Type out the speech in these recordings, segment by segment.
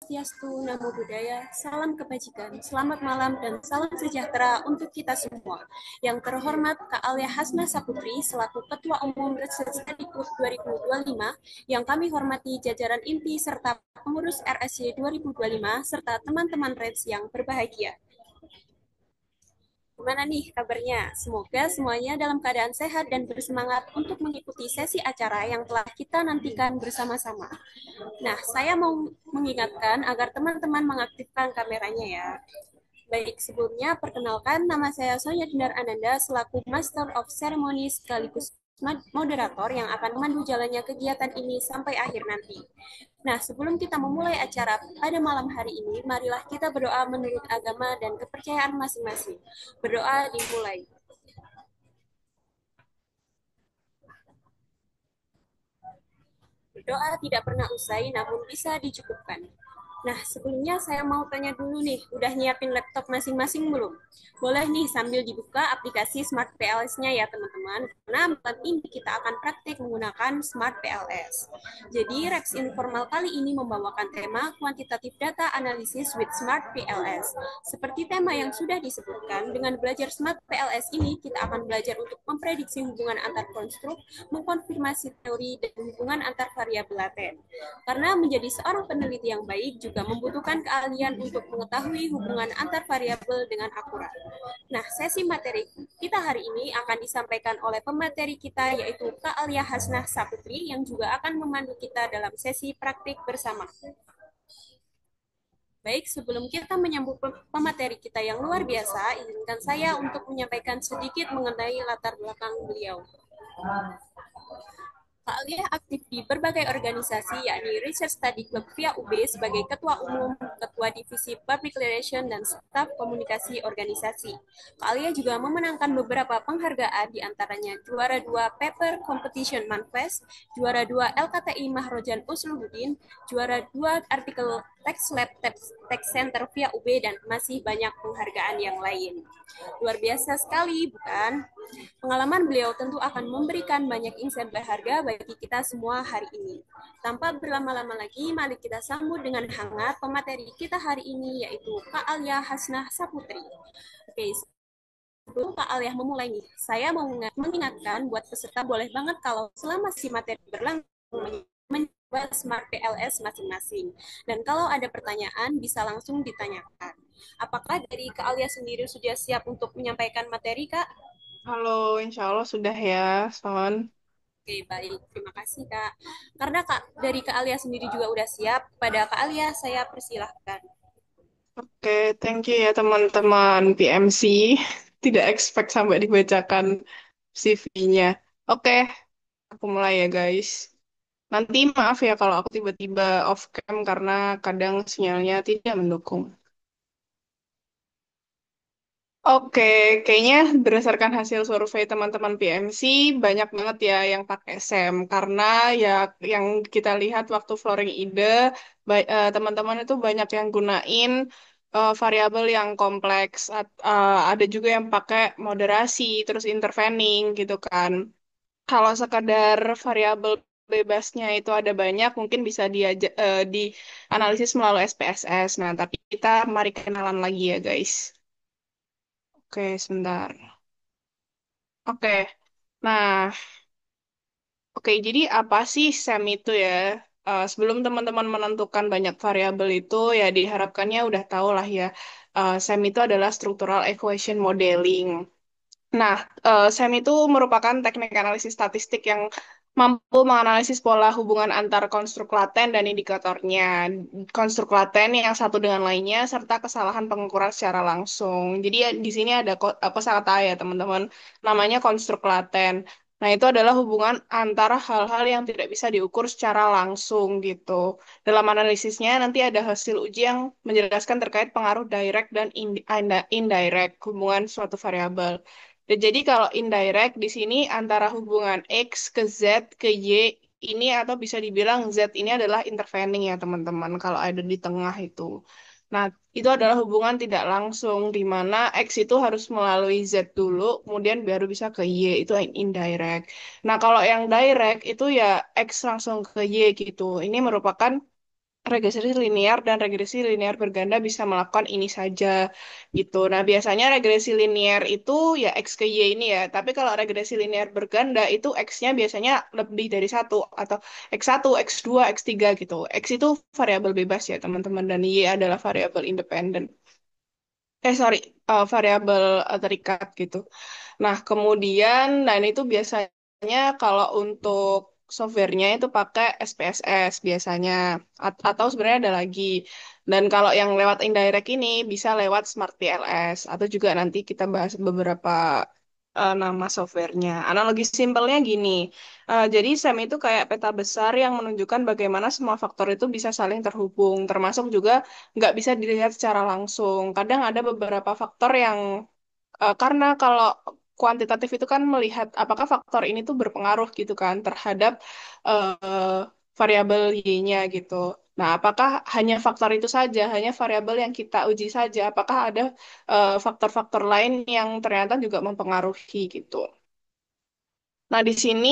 Swastiastu, Namo Buddhaya, salam kebajikan, selamat malam, dan salam sejahtera untuk kita semua. Yang terhormat Kak Alia Hasna Saputri, selaku Ketua Umum Research Study Group 2025, yang kami hormati jajaran INPI serta pengurus RSC 2025, serta teman-teman REDS yang berbahagia. Gimana nih kabarnya? Semoga semuanya dalam keadaan sehat dan bersemangat untuk mengikuti sesi acara yang telah kita nantikan bersama-sama. Nah, saya mau mengingatkan agar teman-teman mengaktifkan kameranya ya. Baik, sebelumnya perkenalkan nama saya Sonya Dindar Ananda selaku Master of Ceremony sekaligus moderator yang akan memandu jalannya kegiatan ini sampai akhir nanti. Nah, sebelum kita memulai acara pada malam hari ini, marilah kita berdoa menurut agama dan kepercayaan masing-masing. Berdoa dimulai. Berdoa tidak pernah usai, namun bisa dicukupkan. Nah, sebelumnya saya mau tanya dulu nih, udah nyiapin laptop masing-masing belum? Boleh nih sambil dibuka aplikasi Smart PLS-nya ya teman-teman, karena malam ini kita akan praktik menggunakan Smart PLS. Jadi, Rex Informal kali ini membawakan tema Quantitative Data Analysis with Smart PLS. Seperti tema yang sudah disebutkan, dengan belajar Smart PLS ini, kita akan belajar untuk memprediksi hubungan antar konstruk, mengkonfirmasi teori, dan hubungan antar variabel laten. Karena menjadi seorang peneliti yang baik juga membutuhkan keahlian untuk mengetahui hubungan antar variabel dengan akurat. Nah, sesi materi kita hari ini akan disampaikan oleh pemateri kita yaitu Kak Alia Hasnah Saputri yang juga akan memandu kita dalam sesi praktik bersama. Baik, sebelum kita menyambut pemateri kita yang luar biasa, izinkan saya untuk menyampaikan sedikit mengenai latar belakang beliau. Kak Alia aktif di berbagai organisasi, yakni Research Study Club via UB sebagai Ketua Umum, Ketua Divisi Public Relation, dan Staf Komunikasi Organisasi. Kak Alia juga memenangkan beberapa penghargaan, diantaranya juara 2 Paper Competition Manifest, juara 2 LKTI Mahrojan Usluhuddin, juara 2 artikel Text Lab Text Center via UB, dan masih banyak penghargaan yang lain. Luar biasa sekali, bukan? Pengalaman beliau tentu akan memberikan banyak insight berharga bagi kita semua hari ini. Tanpa berlama-lama lagi, mari kita sambut dengan hangat pemateri kita hari ini, yaitu Kak Alia Hasnah Saputri. Oke, sebelum Kak Alia memulai nih, saya mau mengingatkan buat peserta boleh banget kalau selama si materi berlangsung mencoba Smart PLS masing-masing. Dan kalau ada pertanyaan, bisa langsung ditanyakan. Apakah dari Kak Alia sendiri sudah siap untuk menyampaikan materi, Kak? Halo, insya Allah sudah ya, Son. Oke, baik. Terima kasih, Kak. Karena Kak, dari Kak Alia sendiri juga udah siap, pada Kak Alia saya persilahkan. Oke, thank you ya teman-teman PMC. Tidak expect sampai dibacakan CV-nya. Oke, aku mulai ya guys. Nanti maaf ya kalau aku tiba-tiba off cam karena kadang sinyalnya tidak mendukung. Oke, kayaknya berdasarkan hasil survei teman-teman PMC, banyak banget ya yang pakai SEM. Karena ya yang kita lihat waktu flooring ide, teman-teman itu banyak yang gunain variabel yang kompleks. Ada juga yang pakai moderasi, terus intervening gitu kan. Kalau sekadar variabel bebasnya itu ada banyak, mungkin bisa dianalisis melalui SPSS. Nah, tapi kita mari kenalan lagi ya guys. Oke, sebentar. Oke, nah, oke, jadi apa sih SEM itu ya? Sebelum teman-teman menentukan banyak variabel itu, ya diharapkannya udah tahu lah ya, SEM itu adalah Structural Equation Modeling. Nah, SEM itu merupakan teknik analisis statistik yang mampu menganalisis pola hubungan antar konstruk laten dan indikatornya, konstruk laten yang satu dengan lainnya, serta kesalahan pengukuran secara langsung. Jadi ya, di sini ada kosakata ya teman-teman, namanya konstruk laten. Nah, itu adalah hubungan antara hal-hal yang tidak bisa diukur secara langsung gitu. Dalam analisisnya nanti ada hasil uji yang menjelaskan terkait pengaruh direct dan indirect hubungan suatu variabel. Dan jadi kalau indirect di sini antara hubungan X ke Z ke Y ini atau bisa dibilang Z ini adalah intervening ya teman-teman kalau ada di tengah itu. Nah, itu adalah hubungan tidak langsung di mana X itu harus melalui Z dulu kemudian baru bisa ke Y itu yang indirect. Nah, kalau yang direct itu ya X langsung ke Y gitu. Ini merupakan regresi linear dan regresi linear berganda bisa melakukan ini saja gitu. Nah, biasanya regresi linear itu ya X ke Y ini ya. Tapi kalau regresi linear berganda itu X-nya biasanya lebih dari satu atau X1, X2, X3 gitu. X itu variabel bebas ya, teman-teman. Dan Y adalah variabel independen. Sorry, variabel terikat gitu. Nah, kemudian, nah ini tuh biasanya kalau untuk softwarenya itu pakai SPSS biasanya, atau sebenarnya ada lagi. Dan kalau yang lewat indirect ini bisa lewat Smart TLS, atau juga nanti kita bahas beberapa nama softwarenya. Analogi simpelnya gini, jadi SEM itu kayak peta besar yang menunjukkan bagaimana semua faktor itu bisa saling terhubung, termasuk juga nggak bisa dilihat secara langsung. Kadang ada beberapa faktor yang karena kalau kuantitatif itu kan melihat apakah faktor ini tuh berpengaruh gitu kan terhadap variabel Y-nya gitu. Nah, apakah hanya faktor itu saja, hanya variabel yang kita uji saja, apakah ada faktor-faktor lain yang ternyata juga mempengaruhi gitu. Nah, di sini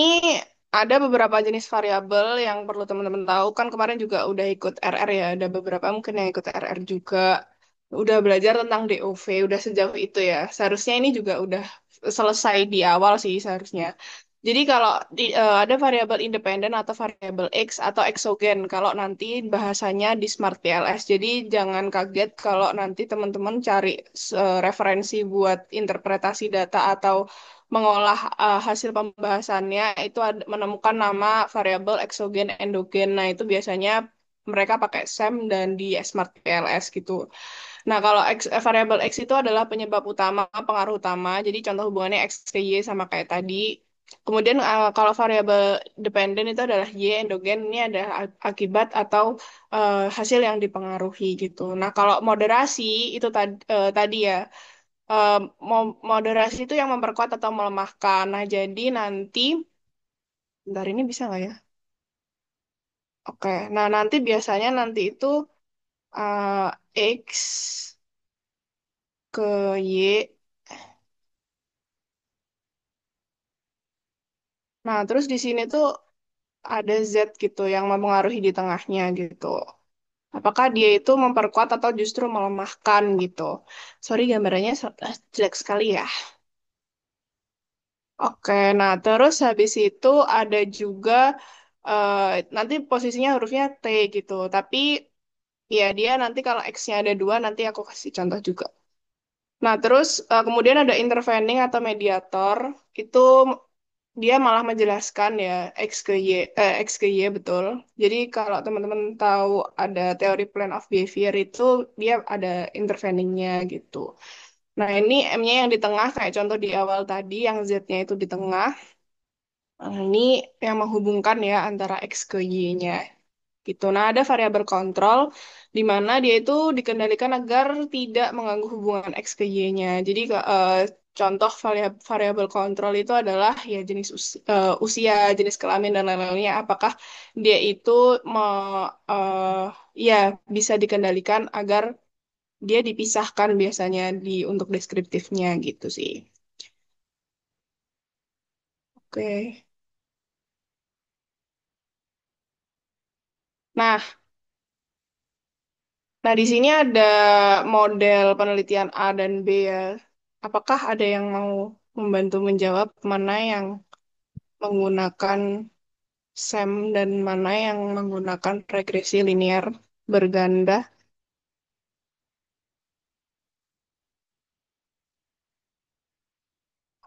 ada beberapa jenis variabel yang perlu teman-teman tahu. Kan kemarin juga udah ikut RR ya, ada beberapa mungkin yang ikut RR juga. Udah belajar tentang DOV, udah sejauh itu ya. Seharusnya ini juga udah selesai di awal sih seharusnya. Jadi kalau ada variabel independen atau variabel X atau eksogen kalau nanti bahasanya di Smart TLS. Jadi jangan kaget kalau nanti teman-teman cari referensi buat interpretasi data atau mengolah hasil pembahasannya itu menemukan nama variabel eksogen endogen. Nah, itu biasanya mereka pakai SEM dan di Smart TLS gitu. Nah, kalau variabel X itu adalah penyebab utama, pengaruh utama. Jadi contoh hubungannya X ke Y sama kayak tadi. Kemudian kalau variabel dependen itu adalah Y endogen, ini adalah akibat atau hasil yang dipengaruhi gitu. Nah, kalau moderasi itu tadi ya, eh, moderasi itu yang memperkuat atau melemahkan. Nah, jadi nanti, bentar ini bisa nggak ya? Oke, nah nanti biasanya nanti itu X ke Y. Nah, terus di sini tuh ada Z gitu yang mempengaruhi di tengahnya gitu. Apakah dia itu memperkuat atau justru melemahkan gitu. Sorry gambarannya jelek sekali ya. Oke, nah terus habis itu ada juga eh, nanti posisinya hurufnya T gitu. Tapi ya dia nanti kalau X-nya ada dua nanti aku kasih contoh juga. Nah terus kemudian ada intervening atau mediator. Itu dia malah menjelaskan ya X ke Y betul. Jadi kalau teman-teman tahu ada teori plan of behavior itu dia ada interveningnya gitu. Nah ini M-nya yang di tengah kayak contoh di awal tadi yang Z-nya itu di tengah. Nah, ini yang menghubungkan ya antara X ke Y-nya gitu. Nah, ada variabel kontrol di mana dia itu dikendalikan agar tidak mengganggu hubungan X ke Y-nya. Jadi contoh variabel kontrol itu adalah ya jenis usia, jenis kelamin dan lain-lainnya. Apakah dia itu ya bisa dikendalikan agar dia dipisahkan biasanya untuk deskriptifnya gitu sih. Oke. Nah, Nah, di sini ada model penelitian A dan B ya. Apakah ada yang mau membantu menjawab mana yang menggunakan SEM dan mana yang menggunakan regresi linear berganda?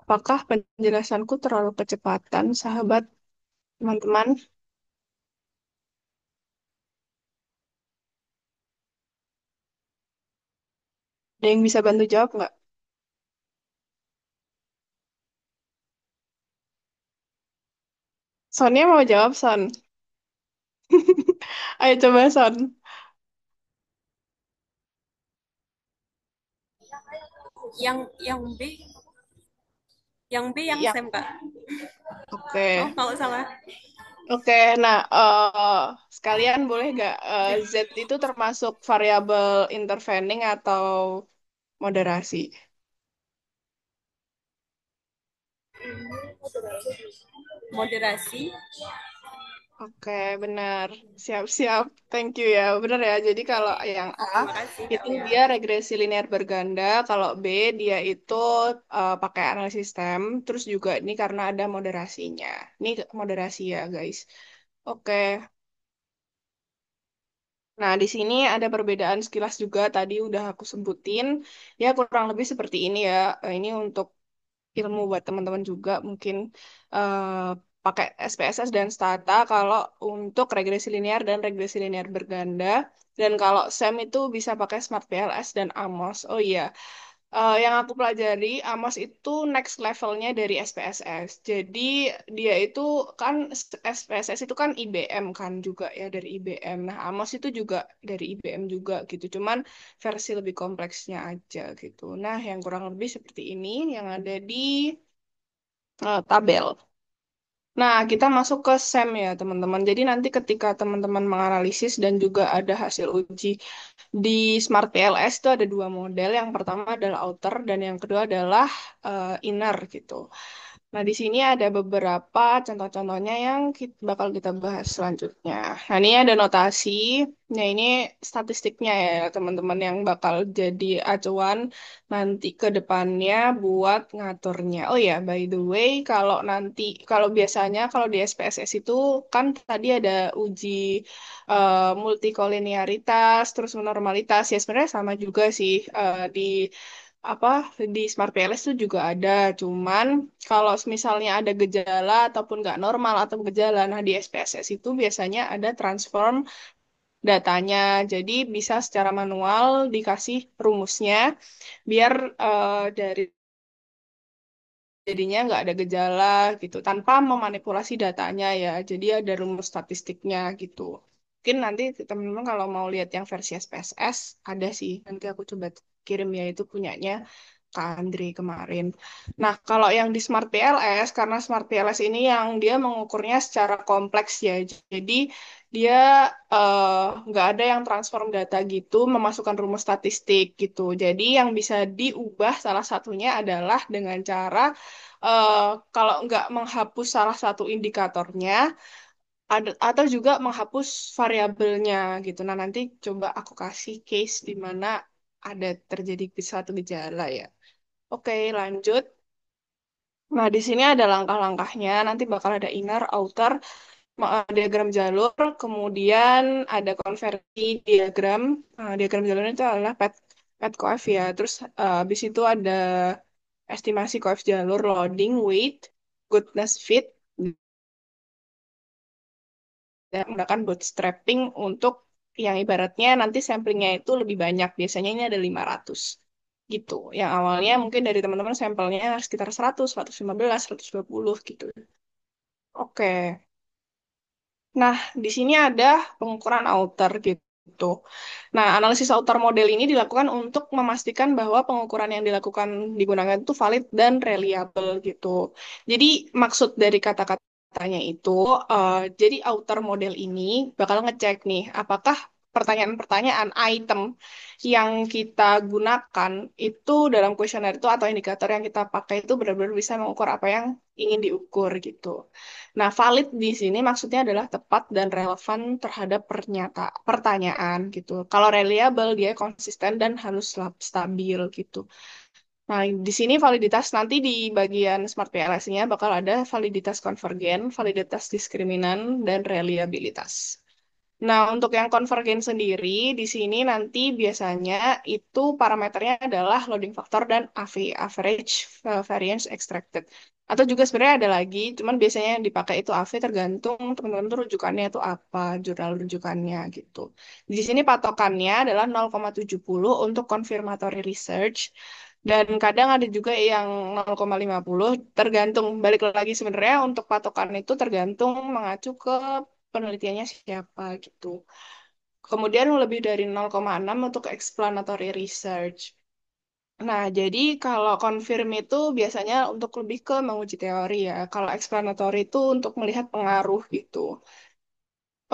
Apakah penjelasanku terlalu kecepatan, sahabat, teman-teman? Ada yang bisa bantu jawab nggak? Sonnya mau jawab, Son? Ayo coba, Son. Yang B, yang B yang Yang, SEM Kak. Oh, oke. kalau salah. Oke, nah sekalian boleh nggak Z itu termasuk variabel intervening atau moderasi? Moderasi. Oke, benar. Siap-siap. Thank you ya. Benar ya. Jadi kalau yang A Terima kasih Kak itu Bea. dia regresi linear berganda, kalau B dia itu pakai analisis stem, terus juga ini karena ada moderasinya. Ini moderasi ya, guys. Oke. Nah, di sini ada perbedaan sekilas juga tadi udah aku sebutin. Ya, kurang lebih seperti ini ya. Ini untuk ilmu buat teman-teman juga mungkin eh, pakai SPSS dan Stata kalau untuk regresi linear dan regresi linear berganda. Dan kalau SEM itu bisa pakai Smart PLS dan AMOS. Oh iya, yang aku pelajari AMOS itu next levelnya dari SPSS. Jadi dia itu kan SPSS itu kan IBM kan juga ya dari IBM. Nah, AMOS itu juga dari IBM juga gitu. Cuman versi lebih kompleksnya aja gitu. Nah, yang kurang lebih seperti ini yang ada di tabel. Nah, kita masuk ke SEM ya, teman-teman. Jadi nanti ketika teman-teman menganalisis dan juga ada hasil uji di Smart PLS itu ada dua model. Yang pertama adalah outer dan yang kedua adalah inner gitu. Nah, di sini ada beberapa contoh-contohnya yang bakal kita bahas selanjutnya. Nah, ini ada notasi. Nah, ini statistiknya ya, teman-teman yang bakal jadi acuan nanti ke depannya buat ngaturnya. Oh ya, by the way, kalau biasanya kalau di SPSS itu kan tadi ada uji multikolinearitas, terus normalitas. Ya, sebenarnya sama juga sih di apa di Smart PLS itu juga ada, cuman kalau misalnya ada gejala ataupun nggak normal atau gejala, nah di SPSS itu biasanya ada transform datanya, jadi bisa secara manual dikasih rumusnya biar dari jadinya nggak ada gejala gitu tanpa memanipulasi datanya ya, jadi ada rumus statistiknya gitu. Mungkin nanti teman-teman kalau mau lihat yang versi SPSS ada sih, nanti aku coba kirim ya, itu punyanya Kak Andri kemarin. Nah, kalau yang di Smart PLS, karena Smart PLS ini yang dia mengukurnya secara kompleks ya, jadi dia nggak ada yang transform data gitu, memasukkan rumus statistik gitu. Jadi yang bisa diubah salah satunya adalah dengan cara eh, kalau nggak menghapus salah satu indikatornya, atau juga menghapus variabelnya gitu. Nah, nanti coba aku kasih case di mana ada terjadi suatu gejala ya. Oke, lanjut. Nah, di sini ada langkah-langkahnya. Nanti bakal ada inner, outer, diagram jalur, kemudian ada konversi diagram. Diagram jalur itu adalah pet coef ya. Terus habis itu ada estimasi coef jalur, loading, weight, goodness fit, dan menggunakan bootstrapping untuk yang ibaratnya nanti samplingnya itu lebih banyak. Biasanya ini ada 500 gitu. Yang awalnya mungkin dari teman-teman sampelnya sekitar 100, 115, 120 gitu. Oke. Nah, di sini ada pengukuran outer gitu. Nah, analisis outer model ini dilakukan untuk memastikan bahwa pengukuran yang dilakukan digunakan itu valid dan reliable gitu. Jadi, maksud dari kata-katanya itu, jadi outer model ini bakal ngecek nih, apakah pertanyaan-pertanyaan item yang kita gunakan itu dalam kuesioner itu atau indikator yang kita pakai itu benar-benar bisa mengukur apa yang ingin diukur gitu. Nah, valid di sini maksudnya adalah tepat dan relevan terhadap pertanyaan gitu. Kalau reliable dia konsisten dan harus stabil gitu. Nah, di sini validitas nanti di bagian Smart PLS-nya bakal ada validitas konvergen, validitas diskriminan, dan reliabilitas. Nah, untuk yang konvergen sendiri, di sini nanti biasanya itu parameternya adalah loading factor dan average variance extracted. Atau juga sebenarnya ada lagi, cuman biasanya yang dipakai itu AV tergantung teman-teman tuh rujukannya itu apa, jurnal rujukannya gitu. Di sini patokannya adalah 0,70 untuk confirmatory research, dan kadang ada juga yang 0,50, tergantung, balik lagi sebenarnya untuk patokan itu tergantung mengacu ke penelitiannya siapa gitu. Kemudian lebih dari 0,6 untuk explanatory research. Nah, jadi kalau confirm itu biasanya untuk lebih ke menguji teori ya. Kalau explanatory itu untuk melihat pengaruh gitu.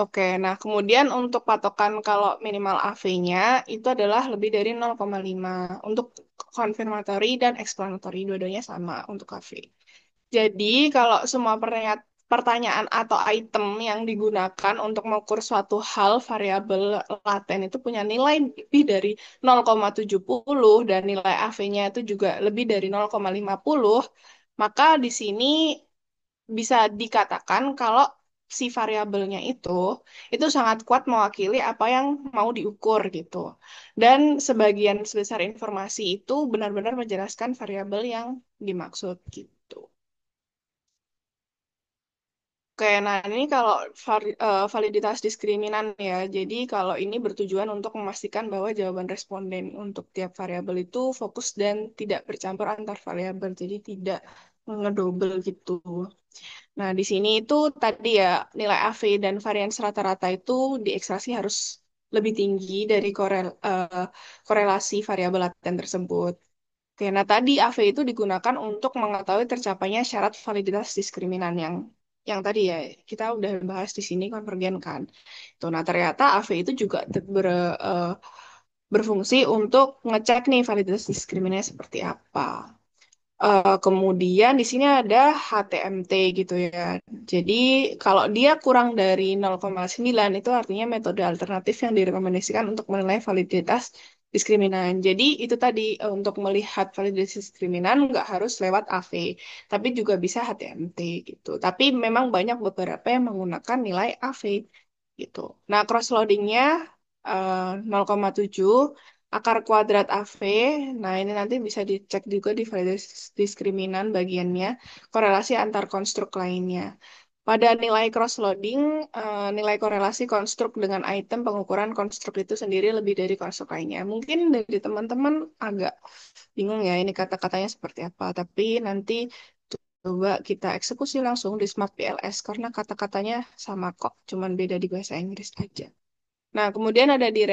Oke, nah kemudian untuk patokan kalau minimal AV-nya itu adalah lebih dari 0,5 untuk confirmatory dan explanatory, dua-duanya sama untuk AV. Jadi kalau semua pertanyaan atau item yang digunakan untuk mengukur suatu hal variabel laten itu punya nilai lebih dari 0,70 dan nilai AV-nya itu juga lebih dari 0,50, maka di sini bisa dikatakan kalau si variabelnya itu sangat kuat mewakili apa yang mau diukur gitu. Dan sebagian sebesar informasi itu benar-benar menjelaskan variabel yang dimaksud gitu. Oke, nah ini kalau validitas diskriminan ya. Jadi kalau ini bertujuan untuk memastikan bahwa jawaban responden untuk tiap variabel itu fokus dan tidak bercampur antar variabel. Jadi tidak ngedouble gitu. Nah, di sini itu tadi ya nilai AV dan varians rata-rata itu diekstraksi harus lebih tinggi dari korelasi variabel laten tersebut. Oke, nah tadi AV itu digunakan untuk mengetahui tercapainya syarat validitas diskriminan yang tadi ya kita udah bahas di sini konvergen kan. Tuh, nah ternyata AV itu juga berfungsi untuk ngecek nih validitas diskriminannya seperti apa. Kemudian di sini ada HTMT gitu ya. Jadi kalau dia kurang dari 0,9 itu artinya metode alternatif yang direkomendasikan untuk menilai validitas diskriminan. Jadi itu tadi untuk melihat validitas diskriminan nggak harus lewat AV, tapi juga bisa HTMT gitu. Tapi memang banyak beberapa yang menggunakan nilai AV gitu. Nah, cross-loadingnya 0,7 akar kuadrat AV. Nah, ini nanti bisa dicek juga di validasi diskriminan bagiannya, korelasi antar konstruk lainnya. Pada nilai cross-loading, nilai korelasi konstruk dengan item pengukuran konstruk itu sendiri lebih dari konstruk lainnya. Mungkin dari teman-teman agak bingung ya ini kata-katanya seperti apa, tapi nanti coba kita eksekusi langsung di Smart PLS karena kata-katanya sama kok, cuman beda di bahasa Inggris aja. Nah, kemudian ada di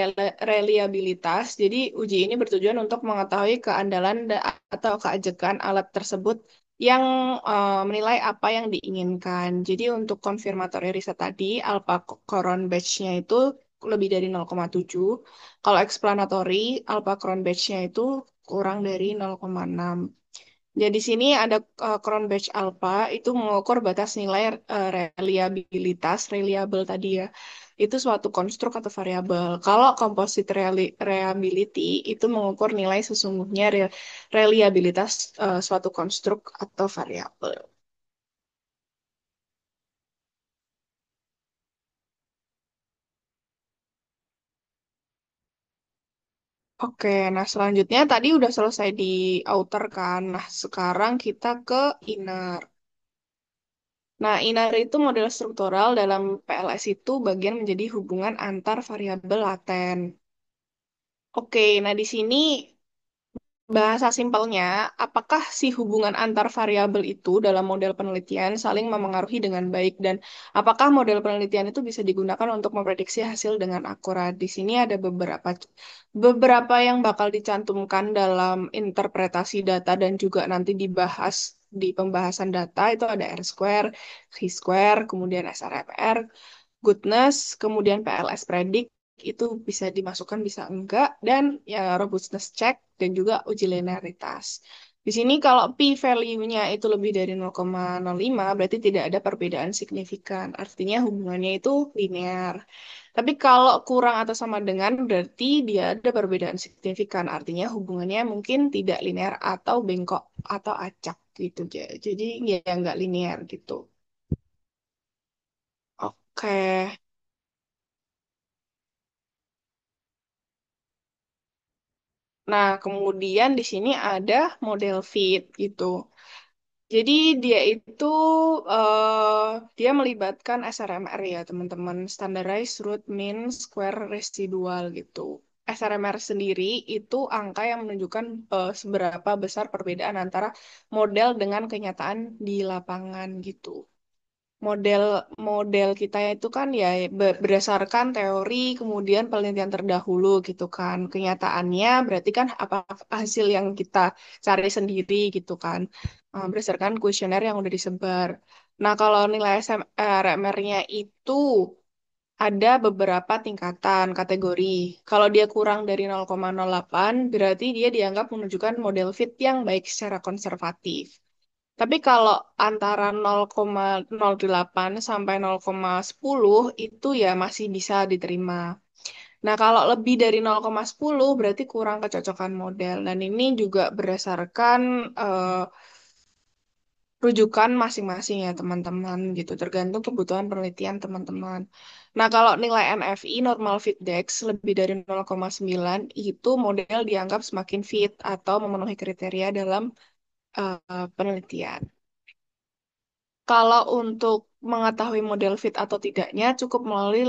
reliabilitas. Jadi, uji ini bertujuan untuk mengetahui keandalan atau keajekan alat tersebut yang menilai apa yang diinginkan. Jadi, untuk konfirmatory riset tadi, alpha coron batch-nya itu lebih dari 0,7. Kalau explanatory, alpha coron batch-nya itu kurang dari 0,6. Jadi di sini ada Cron Batch Alpha itu mengukur batas nilai reliabilitas, reliable tadi ya. Itu suatu konstruk atau variabel. Kalau composite reliability itu mengukur nilai sesungguhnya reliabilitas suatu konstruk atau variabel. Oke, nah selanjutnya tadi udah selesai di outer kan. Nah, sekarang kita ke inner. Nah, inner itu model struktural dalam PLS itu bagian menjadi hubungan antar variabel laten. Oke, nah di sini bahasa simpelnya, apakah si hubungan antar variabel itu dalam model penelitian saling memengaruhi dengan baik dan apakah model penelitian itu bisa digunakan untuk memprediksi hasil dengan akurat? Di sini ada beberapa yang bakal dicantumkan dalam interpretasi data dan juga nanti dibahas di pembahasan data itu ada R square, chi square, kemudian SRMR, goodness, kemudian PLS predict itu bisa dimasukkan bisa enggak dan ya robustness check dan juga uji linearitas. Di sini kalau p-value-nya itu lebih dari 0,05 berarti tidak ada perbedaan signifikan. Artinya hubungannya itu linear. Tapi kalau kurang atau sama dengan berarti dia ada perbedaan signifikan. Artinya hubungannya mungkin tidak linear atau bengkok atau acak gitu. Jadi ya nggak linear gitu. Oke. Nah, kemudian di sini ada model fit gitu. Jadi dia itu dia melibatkan SRMR ya teman-teman, Standardized Root Mean Square Residual gitu. SRMR sendiri itu angka yang menunjukkan seberapa besar perbedaan antara model dengan kenyataan di lapangan gitu. Model kita itu kan ya berdasarkan teori kemudian penelitian terdahulu gitu kan. Kenyataannya berarti kan apa hasil yang kita cari sendiri gitu kan. Berdasarkan kuesioner yang udah disebar. Nah, kalau nilai SMRMR-nya itu ada beberapa tingkatan kategori. Kalau dia kurang dari 0,08 berarti dia dianggap menunjukkan model fit yang baik secara konservatif. Tapi kalau antara 0,08 sampai 0,10 itu ya masih bisa diterima. Nah, kalau lebih dari 0,10 berarti kurang kecocokan model. Dan ini juga berdasarkan rujukan masing-masing ya teman-teman gitu, tergantung kebutuhan penelitian teman-teman. Nah, kalau nilai NFI normal fit dex lebih dari 0,9 itu model dianggap semakin fit atau memenuhi kriteria dalam penelitian. Kalau untuk mengetahui model fit atau tidaknya, cukup melalui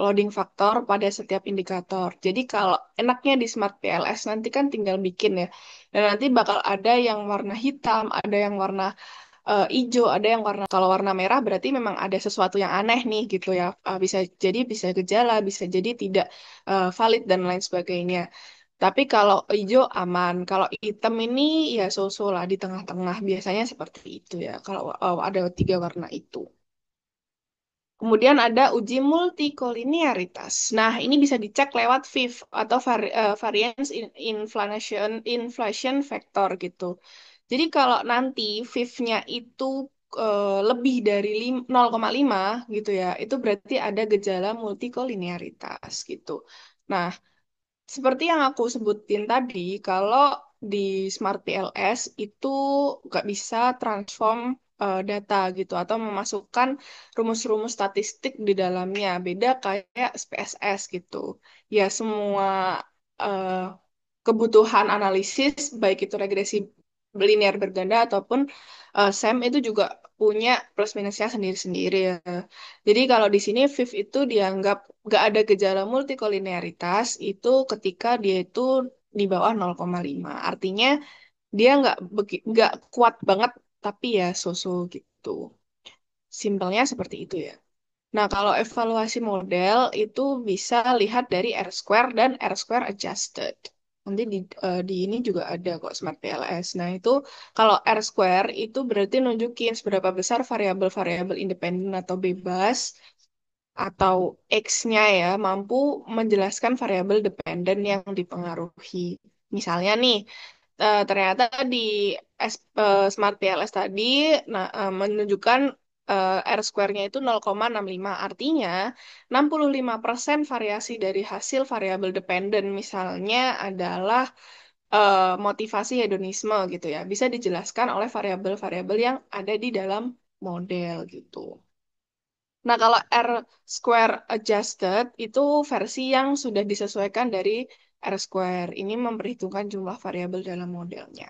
loading faktor pada setiap indikator. Jadi kalau enaknya di Smart PLS nanti kan tinggal bikin ya. Dan nanti bakal ada yang warna hitam, ada yang warna hijau, ada yang warna, kalau warna merah berarti memang ada sesuatu yang aneh nih gitu ya. Bisa jadi bisa gejala, bisa jadi tidak valid dan lain sebagainya. Tapi kalau hijau aman, kalau hitam ini ya so-so lah di tengah-tengah. Biasanya seperti itu ya. Kalau ada tiga warna itu. Kemudian ada uji multikolinearitas. Nah, ini bisa dicek lewat VIF atau variance inflation factor gitu. Jadi kalau nanti VIF-nya itu lebih dari 0,5 gitu ya, itu berarti ada gejala multikolinearitas gitu. Nah, seperti yang aku sebutin tadi, kalau di Smart PLS itu nggak bisa transform data gitu atau memasukkan rumus-rumus statistik di dalamnya. Beda kayak SPSS gitu. Ya semua eh, kebutuhan analisis, baik itu regresi linear berganda ataupun SEM itu juga punya plus minusnya sendiri-sendiri ya. Jadi kalau di sini VIF itu dianggap nggak ada gejala multikolinearitas itu ketika dia itu di bawah 0,5. Artinya dia nggak kuat banget tapi ya so-so gitu. Simpelnya seperti itu ya. Nah, kalau evaluasi model itu bisa lihat dari R square dan R square adjusted. Nanti di ini juga ada kok Smart PLS. Nah, itu kalau R square itu berarti nunjukin seberapa besar variabel-variabel independen atau bebas atau X-nya ya mampu menjelaskan variabel dependen yang dipengaruhi. Misalnya nih, ternyata di Smart PLS tadi menunjukkan R square-nya itu 0,65. Artinya 65% variasi dari hasil variabel dependen misalnya adalah motivasi hedonisme gitu ya. Bisa dijelaskan oleh variabel-variabel yang ada di dalam model gitu. Nah, kalau R square adjusted itu versi yang sudah disesuaikan dari R square. Ini memperhitungkan jumlah variabel dalam modelnya.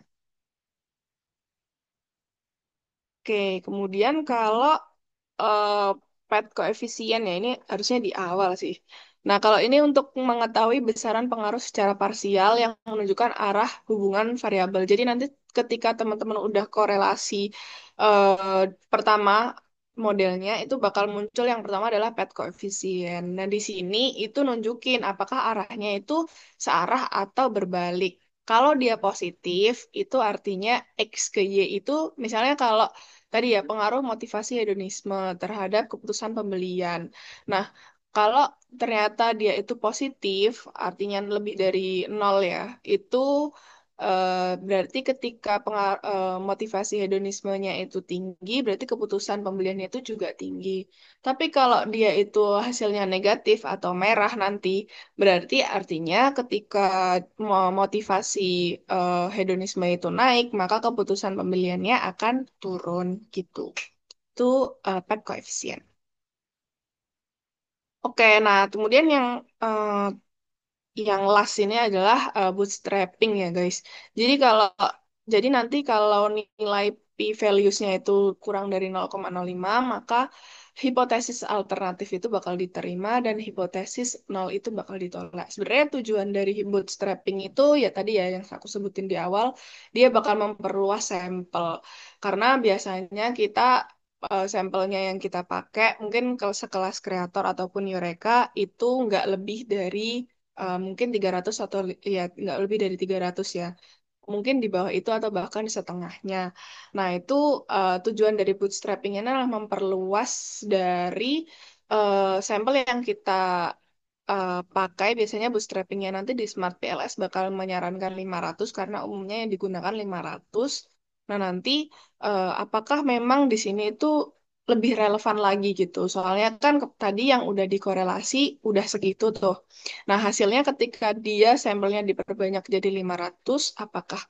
Oke, kemudian kalau eh, pet koefisien ya ini harusnya di awal sih. Nah, kalau ini untuk mengetahui besaran pengaruh secara parsial yang menunjukkan arah hubungan variabel. Jadi nanti ketika teman-teman udah korelasi pertama modelnya itu bakal muncul yang pertama adalah pet koefisien. Nah, di sini itu nunjukin apakah arahnya itu searah atau berbalik. Kalau dia positif, itu artinya X ke Y itu misalnya kalau tadi ya pengaruh motivasi hedonisme terhadap keputusan pembelian. Nah, kalau ternyata dia itu positif, artinya lebih dari nol ya, itu berarti ketika motivasi hedonismenya itu tinggi, berarti keputusan pembeliannya itu juga tinggi. Tapi kalau dia itu hasilnya negatif atau merah nanti, berarti artinya ketika motivasi hedonisme itu naik, maka keputusan pembeliannya akan turun gitu. Itu pet koefisien. Oke, nah kemudian yang last ini adalah bootstrapping ya guys. Jadi nanti kalau nilai p-values-nya itu kurang dari 0,05 maka hipotesis alternatif itu bakal diterima dan hipotesis nol itu bakal ditolak. Sebenarnya tujuan dari bootstrapping itu ya tadi ya yang aku sebutin di awal, dia bakal memperluas sampel. Karena biasanya kita sampelnya yang kita pakai mungkin kalau sekelas kreator ataupun Eureka itu nggak lebih dari mungkin 300 atau ya nggak lebih dari 300 ya. Mungkin di bawah itu atau bahkan di setengahnya. Nah, itu tujuan dari bootstrapping ini adalah memperluas dari sampel yang kita pakai. Biasanya bootstrappingnya nanti di Smart PLS bakal menyarankan 500 karena umumnya yang digunakan 500. Nah, nanti apakah memang di sini itu lebih relevan lagi gitu. Soalnya kan tadi yang udah dikorelasi udah segitu tuh. Nah, hasilnya ketika dia sampelnya diperbanyak jadi 500, apakah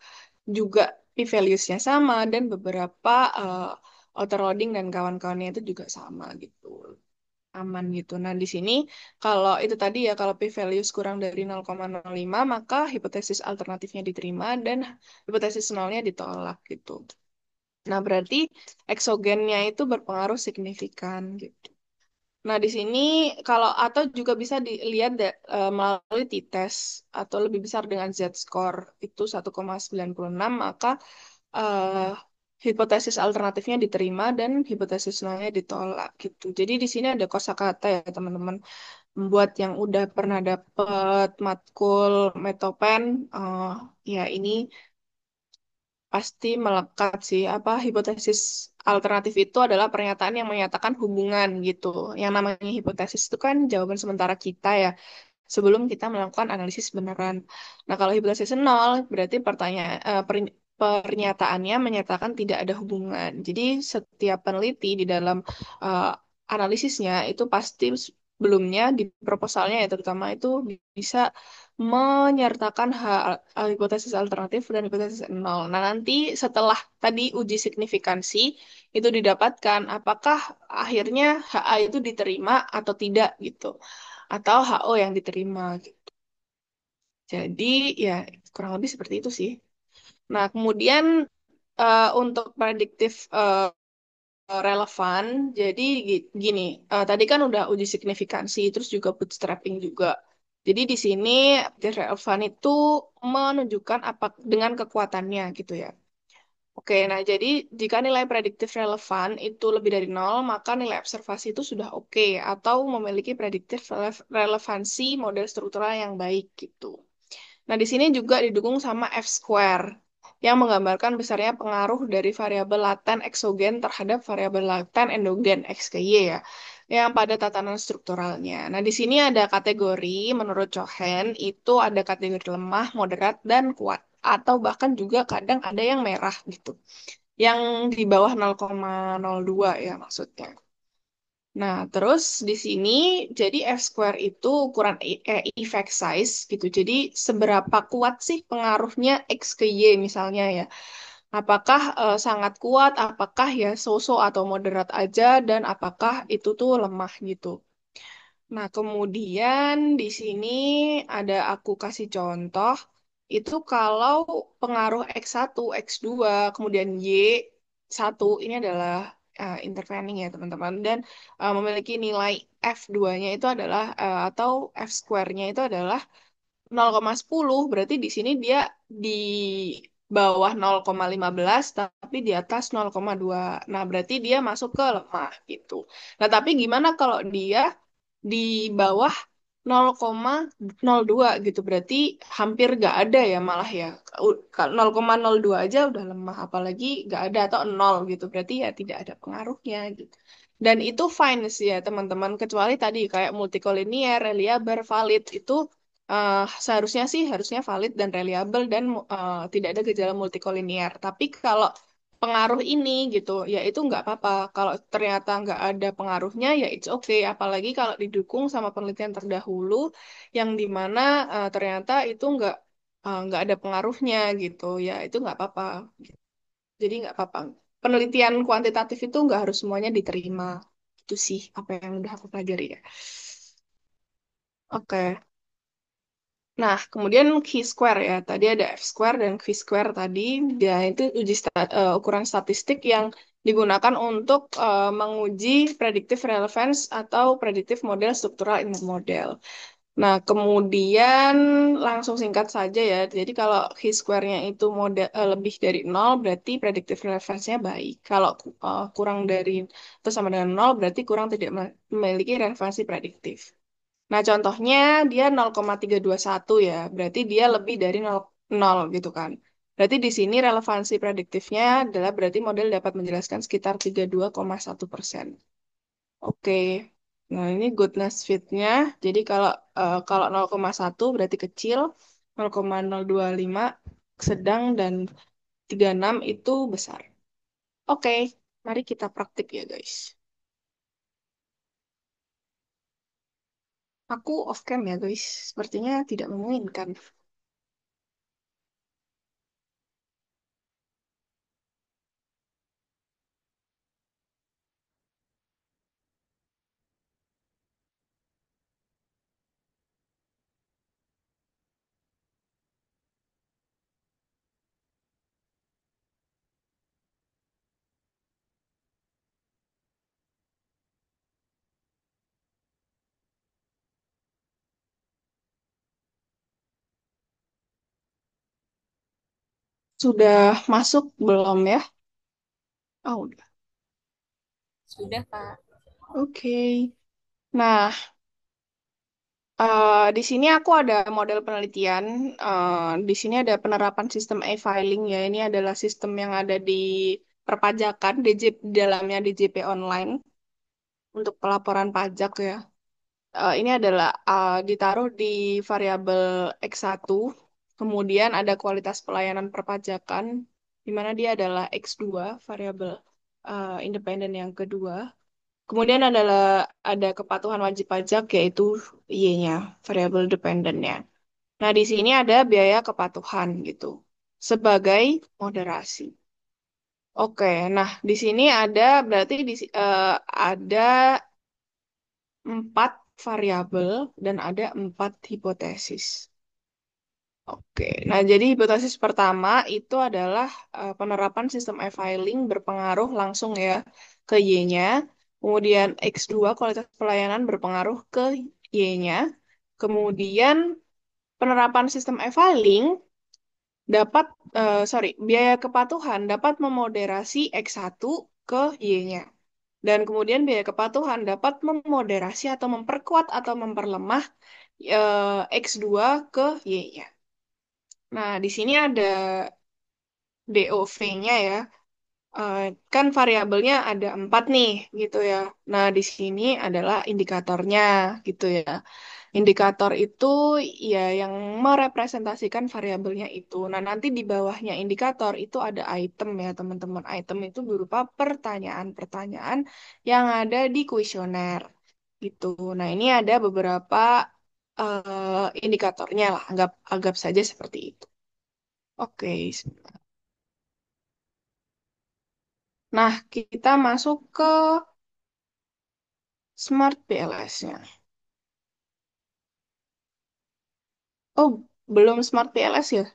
juga p-values-nya sama dan beberapa autoloading dan kawan-kawannya itu juga sama gitu. Aman gitu. Nah, di sini kalau itu tadi ya, kalau p-values kurang dari 0,05, maka hipotesis alternatifnya diterima dan hipotesis nolnya ditolak gitu. Nah, berarti eksogennya itu berpengaruh signifikan gitu. Nah, di sini kalau atau juga bisa dilihat melalui t-test atau lebih besar dengan z-score itu 1,96, maka eh, hipotesis alternatifnya diterima dan hipotesis nolnya ditolak gitu. Jadi di sini ada kosakata ya teman-teman. Buat yang udah pernah dapet matkul metopen, ya ini pasti melekat sih. Apa hipotesis alternatif itu adalah pernyataan yang menyatakan hubungan gitu. Yang namanya hipotesis itu kan jawaban sementara kita ya sebelum kita melakukan analisis beneran. Nah, kalau hipotesis nol berarti pernyataannya menyatakan tidak ada hubungan. Jadi setiap peneliti di dalam eh, analisisnya itu pasti sebelumnya di proposalnya ya terutama itu bisa menyertakan hipotesis alternatif dan hipotesis nol. Nah, nanti setelah tadi uji signifikansi itu didapatkan apakah akhirnya HA itu diterima atau tidak gitu atau HO yang diterima gitu. Jadi ya kurang lebih seperti itu sih. Nah, kemudian untuk prediktif relevan, jadi gini, tadi kan udah uji signifikansi, terus juga bootstrapping juga. Jadi di sini prediktif relevan itu menunjukkan apa dengan kekuatannya gitu ya. Oke, nah jadi jika nilai prediktif relevan itu lebih dari nol, maka nilai observasi itu sudah oke atau memiliki prediktif relevansi model struktural yang baik gitu. Nah, di sini juga didukung sama F-square yang menggambarkan besarnya pengaruh dari variabel laten eksogen terhadap variabel laten endogen X ke Y ya, yang pada tatanan strukturalnya. Nah, di sini ada kategori menurut Cohen itu ada kategori lemah, moderat, dan kuat. Atau bahkan juga kadang ada yang merah gitu. Yang di bawah 0,02 ya maksudnya. Nah, terus di sini jadi F square itu ukuran effect size gitu. Jadi seberapa kuat sih pengaruhnya X ke Y misalnya ya. Apakah sangat kuat, apakah ya so-so atau moderat aja, dan apakah itu tuh lemah gitu. Nah, kemudian di sini ada aku kasih contoh, itu kalau pengaruh X1, X2, kemudian Y1, ini adalah intervening ya teman-teman, dan memiliki nilai F2-nya itu adalah, atau F square-nya itu adalah 0,10, berarti di sini dia di bawah 0,15 tapi di atas 0,2. Nah, berarti dia masuk ke lemah gitu. Nah, tapi gimana kalau dia di bawah 0,02 gitu, berarti hampir gak ada ya malah ya. 0,02 aja udah lemah, apalagi gak ada atau nol gitu, berarti ya tidak ada pengaruhnya gitu. Dan itu fine sih ya teman-teman, kecuali tadi kayak multikolinier, reliable, valid, itu seharusnya sih harusnya valid dan reliable dan tidak ada gejala multikolinier. Tapi kalau pengaruh ini gitu, ya itu nggak apa-apa. Kalau ternyata nggak ada pengaruhnya, ya it's okay. Apalagi kalau didukung sama penelitian terdahulu yang dimana ternyata itu nggak ada pengaruhnya gitu, ya itu nggak apa-apa. Jadi nggak apa-apa. Penelitian kuantitatif itu nggak harus semuanya diterima. Itu sih apa yang udah aku pelajari ya. Oke. Nah, kemudian chi-square ya. Tadi ada F-square dan chi-square tadi. Dia itu ukuran statistik yang digunakan untuk menguji predictive relevance atau predictive model struktural in model. Nah, kemudian langsung singkat saja ya. Jadi kalau chi-square-nya itu lebih dari nol, berarti predictive relevance-nya baik. Kalau kurang dari atau sama dengan nol, berarti kurang tidak memiliki relevansi prediktif. Nah, contohnya dia 0,321 ya, berarti dia lebih dari 0 gitu kan. Berarti di sini relevansi prediktifnya adalah berarti model dapat menjelaskan sekitar 32,1%. Oke. Nah, ini goodness fit-nya. Jadi kalau 0,1 berarti kecil, 0,025 sedang, dan 36 itu besar. Oke, mari kita praktik ya guys. Aku off cam ya guys, sepertinya tidak memungkinkan. Sudah masuk belum ya? Oh, udah. Sudah, Kak. Oke. Nah, di sini aku ada model penelitian. Di sini ada penerapan sistem e-filing ya. Ini adalah sistem yang ada di perpajakan, di dalamnya DJP online untuk pelaporan pajak ya. Ini adalah ditaruh di variabel X1, kemudian ada kualitas pelayanan perpajakan, di mana dia adalah X2, variabel independen yang kedua. Kemudian ada kepatuhan wajib pajak, yaitu Y-nya, variabel dependennya. Nah, di sini ada biaya kepatuhan gitu, sebagai moderasi. Oke, nah di sini ada berarti ada 4 variabel dan ada 4 hipotesis. Oke, nah jadi hipotesis pertama itu adalah penerapan sistem e-filing berpengaruh langsung ya ke Y-nya. Kemudian X2 kualitas pelayanan berpengaruh ke Y-nya. Kemudian penerapan sistem e-filing dapat, biaya kepatuhan dapat memoderasi X1 ke Y-nya. Dan kemudian biaya kepatuhan dapat memoderasi atau memperkuat atau memperlemah X2 ke Y-nya. Nah, di sini ada DOV-nya ya. Eh, kan variabelnya ada 4 nih, gitu ya. Nah, di sini adalah indikatornya, gitu ya. Indikator itu ya yang merepresentasikan variabelnya itu. Nah, nanti di bawahnya indikator itu ada item ya, teman-teman. Item itu berupa pertanyaan-pertanyaan yang ada di kuesioner, gitu. Nah, ini ada beberapa indikatornya lah, anggap saja seperti itu. Oke. Nah, kita masuk ke Smart PLS-nya. Oh, belum Smart PLS ya?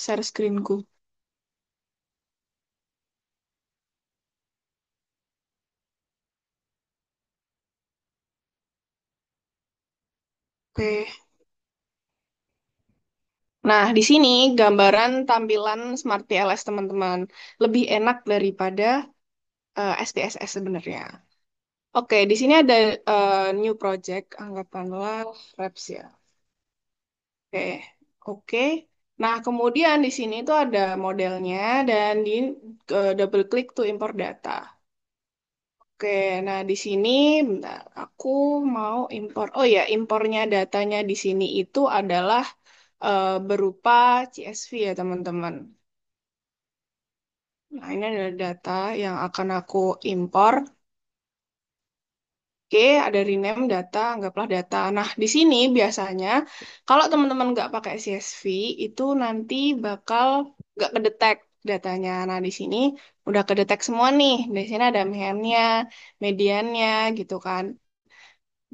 Share screen-ku. Oke. Nah, di sini gambaran tampilan Smart PLS, teman-teman. Lebih enak daripada SPSS sebenarnya. Oke, di sini ada new project, anggapanlah Reps ya. Oke, oke. Nah, kemudian di sini tuh ada modelnya dan di double klik to import data. Oke, nah di sini bentar, aku mau impor. Oh ya, impornya datanya di sini itu adalah berupa CSV ya, teman-teman. Nah, ini adalah data yang akan aku impor. Oke, ada rename data, anggaplah data. Nah, di sini biasanya kalau teman-teman nggak pakai CSV, itu nanti bakal nggak kedetek datanya. Nah, di sini udah kedetek semua nih. Di sini ada mean-nya, mediannya, gitu kan.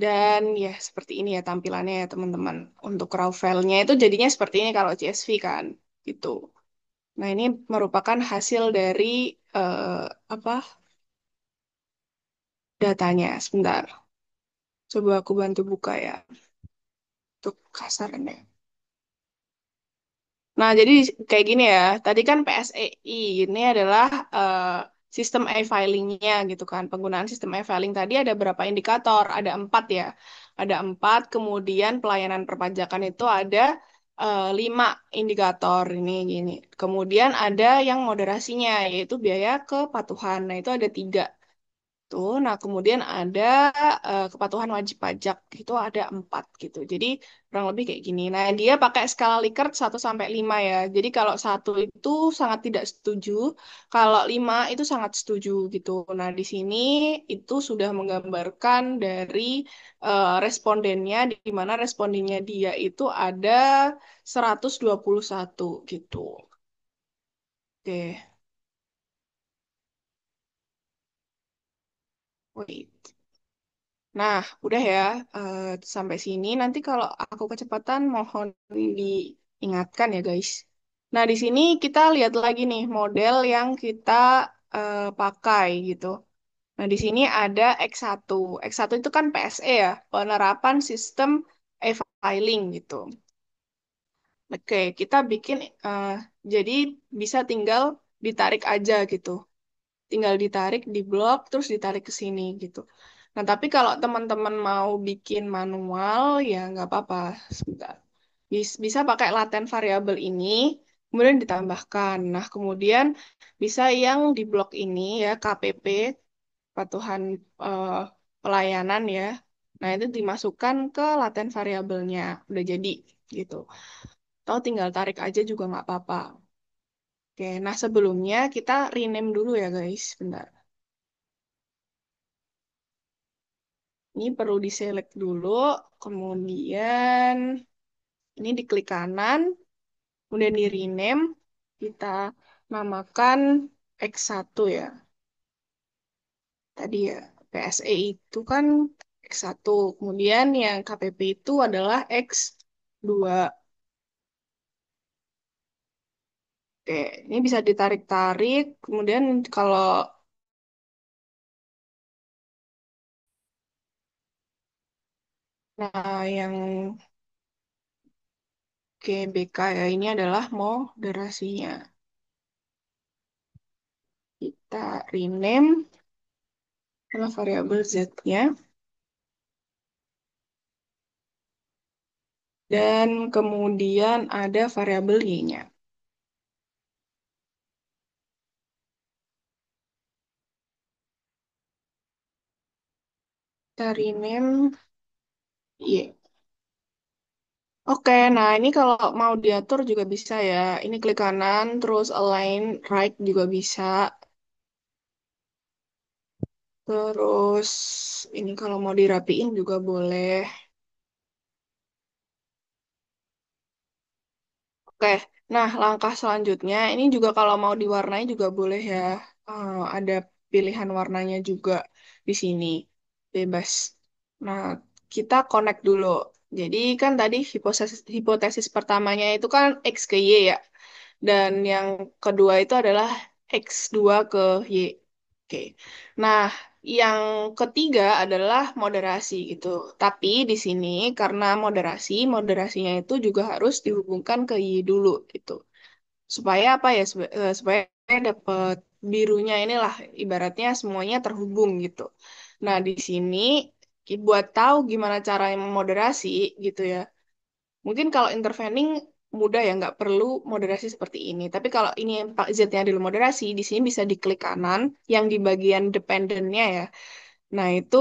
Dan ya seperti ini ya tampilannya ya teman-teman. Untuk raw file-nya itu jadinya seperti ini kalau CSV kan, gitu. Nah, ini merupakan hasil dari eh, apa datanya. Sebentar, coba aku bantu buka ya untuk kasarnya. Nah, jadi kayak gini ya. Tadi kan PSEI ini adalah eh, sistem e-filingnya gitu kan. Penggunaan sistem e-filing tadi ada berapa indikator? Ada 4 ya. Ada 4. Kemudian pelayanan perpajakan itu ada 5 indikator ini gini. Kemudian ada yang moderasinya yaitu biaya kepatuhan. Nah, itu ada 3 tuh. Nah, kemudian ada kepatuhan wajib pajak itu ada 4 gitu. Jadi Kurang lebih kayak gini. Nah, dia pakai skala Likert 1 sampai 5 ya. Jadi kalau satu itu sangat tidak setuju, kalau 5 itu sangat setuju gitu. Nah, di sini itu sudah menggambarkan dari respondennya, di mana respondennya dia itu ada 121 gitu. Oke, wait. Nah, udah ya, eh, sampai sini. Nanti kalau aku kecepatan, mohon diingatkan ya, guys. Nah, di sini kita lihat lagi nih model yang kita pakai gitu. Nah, di sini ada X1. X1 itu kan PSE ya, penerapan sistem e-filing gitu. Oke, kita bikin, eh, jadi bisa tinggal ditarik aja gitu. Tinggal ditarik di blok terus ditarik ke sini gitu. Nah, tapi kalau teman-teman mau bikin manual ya nggak apa-apa. Sebentar. Bisa pakai laten variabel ini, kemudian ditambahkan. Nah, kemudian bisa yang di blok ini ya KPP, Kepatuhan eh, Pelayanan ya. Nah, itu dimasukkan ke laten variabelnya. Udah jadi gitu. Atau tinggal tarik aja juga nggak apa-apa. Oke, nah sebelumnya kita rename dulu ya guys. Bentar. Ini perlu diselect dulu, kemudian ini diklik kanan, kemudian di rename, kita namakan X1 ya. Tadi ya, PSE itu kan X1, kemudian yang KPP itu adalah X2. Oke, ini bisa ditarik-tarik, kemudian kalau nah yang GBK ya ini adalah moderasinya. Kita rename adalah variabel Z-nya. Dan kemudian ada variabel y-nya. Kita rename y. Oke, nah ini kalau mau diatur juga bisa ya. Ini klik kanan, terus align right juga bisa. Terus ini kalau mau dirapiin juga boleh. Oke, nah langkah selanjutnya ini juga kalau mau diwarnai juga boleh ya. Ada pilihan warnanya juga di sini, bebas. Nah, kita connect dulu. Jadi kan tadi hipotesis pertamanya itu kan X ke Y ya. Dan yang kedua itu adalah X2 ke Y. Oke. Nah, yang ketiga adalah moderasi gitu. Tapi di sini karena moderasinya itu juga harus dihubungkan ke Y dulu gitu. Supaya apa ya? Supaya dapat birunya inilah ibaratnya semuanya terhubung gitu. Nah, di sini buat tahu gimana cara moderasi gitu ya. Mungkin kalau intervening mudah ya, nggak perlu moderasi seperti ini. Tapi kalau ini Pak Z-nya adalah moderasi, di sini bisa diklik kanan yang di bagian dependent-nya ya. Nah, itu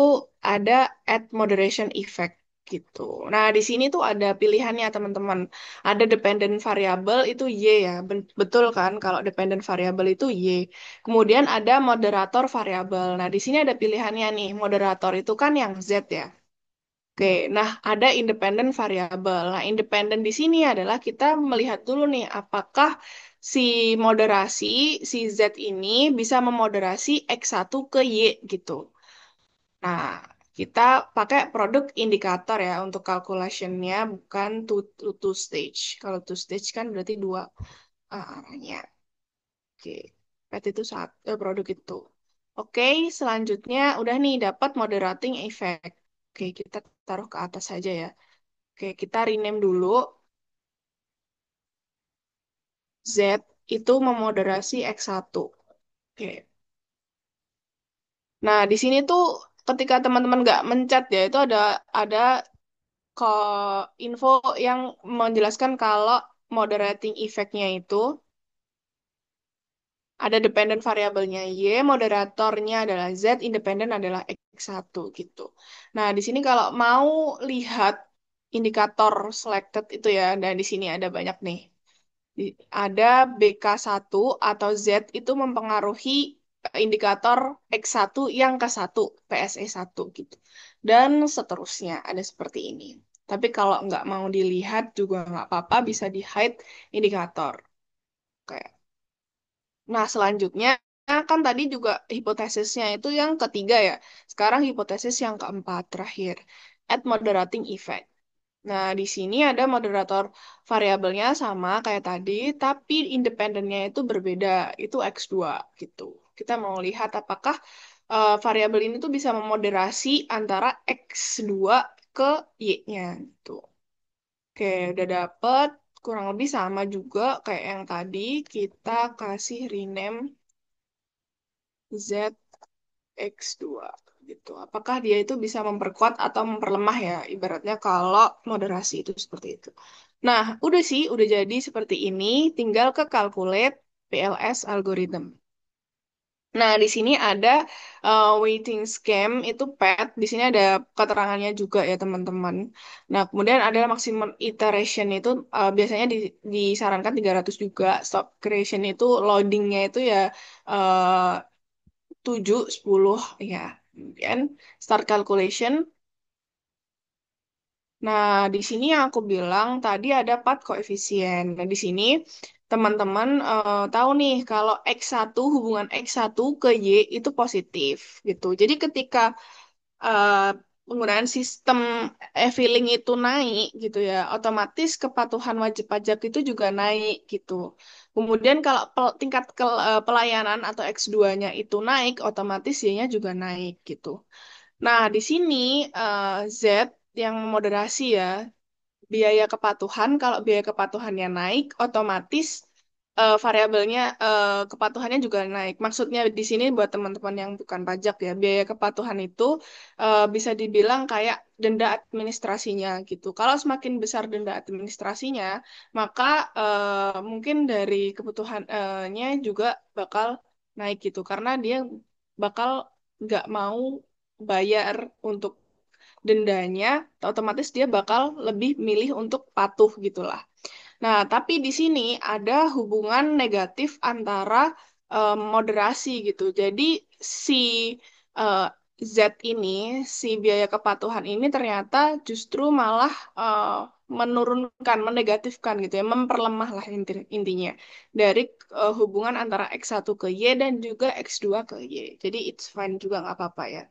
ada add moderation effect gitu. Nah, di sini tuh ada pilihannya teman-teman. Ada dependent variable itu Y ya. Betul kan kalau dependent variable itu Y. Kemudian ada moderator variable. Nah, di sini ada pilihannya nih. Moderator itu kan yang Z ya. Oke, nah ada independent variable. Nah, independent di sini adalah kita melihat dulu nih apakah si moderasi, si Z ini bisa memoderasi X1 ke Y gitu. Nah, kita pakai produk indikator ya untuk calculation-nya, bukan two stage. Kalau two stage kan berarti dua arahnya. Oke, berarti itu produk itu. Oke, selanjutnya udah nih dapat moderating effect. Oke, kita taruh ke atas saja ya. Oke, kita rename dulu. Z itu memoderasi X1. Oke. Nah, di sini tuh ketika teman-teman nggak mencet ya, itu ada ke info yang menjelaskan kalau moderating effect-nya itu ada dependent variabelnya Y, moderatornya adalah Z, independent adalah X1 gitu. Nah, di sini kalau mau lihat indikator selected itu ya. Dan di sini ada banyak nih. Ada BK1 atau Z itu mempengaruhi indikator X1 yang ke satu, PSE1 gitu. Dan seterusnya, ada seperti ini. Tapi kalau nggak mau dilihat juga nggak apa-apa, bisa di-hide indikator. Kayak. Nah, selanjutnya kan tadi juga hipotesisnya itu yang ketiga ya. Sekarang hipotesis yang keempat terakhir. At moderating effect. Nah, di sini ada moderator variabelnya sama kayak tadi, tapi independennya itu berbeda, itu X2 gitu. Kita mau lihat apakah variabel ini tuh bisa memoderasi antara X2 ke Y-nya gitu. Oke, udah dapet. Kurang lebih sama juga kayak yang tadi, kita kasih rename ZX2 gitu. Apakah dia itu bisa memperkuat atau memperlemah ya, ibaratnya kalau moderasi itu seperti itu. Nah, udah sih, udah jadi seperti ini, tinggal ke calculate PLS algorithm. Nah, di sini ada weighting scheme itu PET. Di sini ada keterangannya juga ya, teman-teman. Nah, kemudian ada maximum iteration itu biasanya disarankan 300 juga. Stop creation itu loadingnya itu ya eh, 7, 10 ya. Kemudian start calculation. Nah, di sini yang aku bilang tadi ada 4 koefisien. Nah, di sini teman-teman tahu nih kalau X1 hubungan X1 ke Y itu positif gitu. Jadi ketika eh, penggunaan sistem e-filing itu naik gitu ya, otomatis kepatuhan wajib pajak itu juga naik gitu. Kemudian kalau tingkat pelayanan atau X2-nya itu naik, otomatis Y-nya juga naik gitu. Nah, di sini Z yang moderasi ya, biaya kepatuhan, kalau biaya kepatuhannya naik, otomatis variabelnya kepatuhannya juga naik. Maksudnya di sini buat teman-teman yang bukan pajak ya, biaya kepatuhan itu bisa dibilang kayak denda administrasinya gitu. Kalau semakin besar denda administrasinya, maka mungkin dari kebutuhannya juga bakal naik gitu, karena dia bakal nggak mau bayar untuk dendanya, otomatis dia bakal lebih milih untuk patuh gitulah. Nah, tapi di sini ada hubungan negatif antara moderasi gitu. Jadi si eh, Z ini, si biaya kepatuhan ini ternyata justru malah menurunkan, menegatifkan gitu ya, memperlemah lah intinya dari hubungan antara X1 ke Y dan juga X2 ke Y. Jadi it's fine juga nggak apa-apa ya.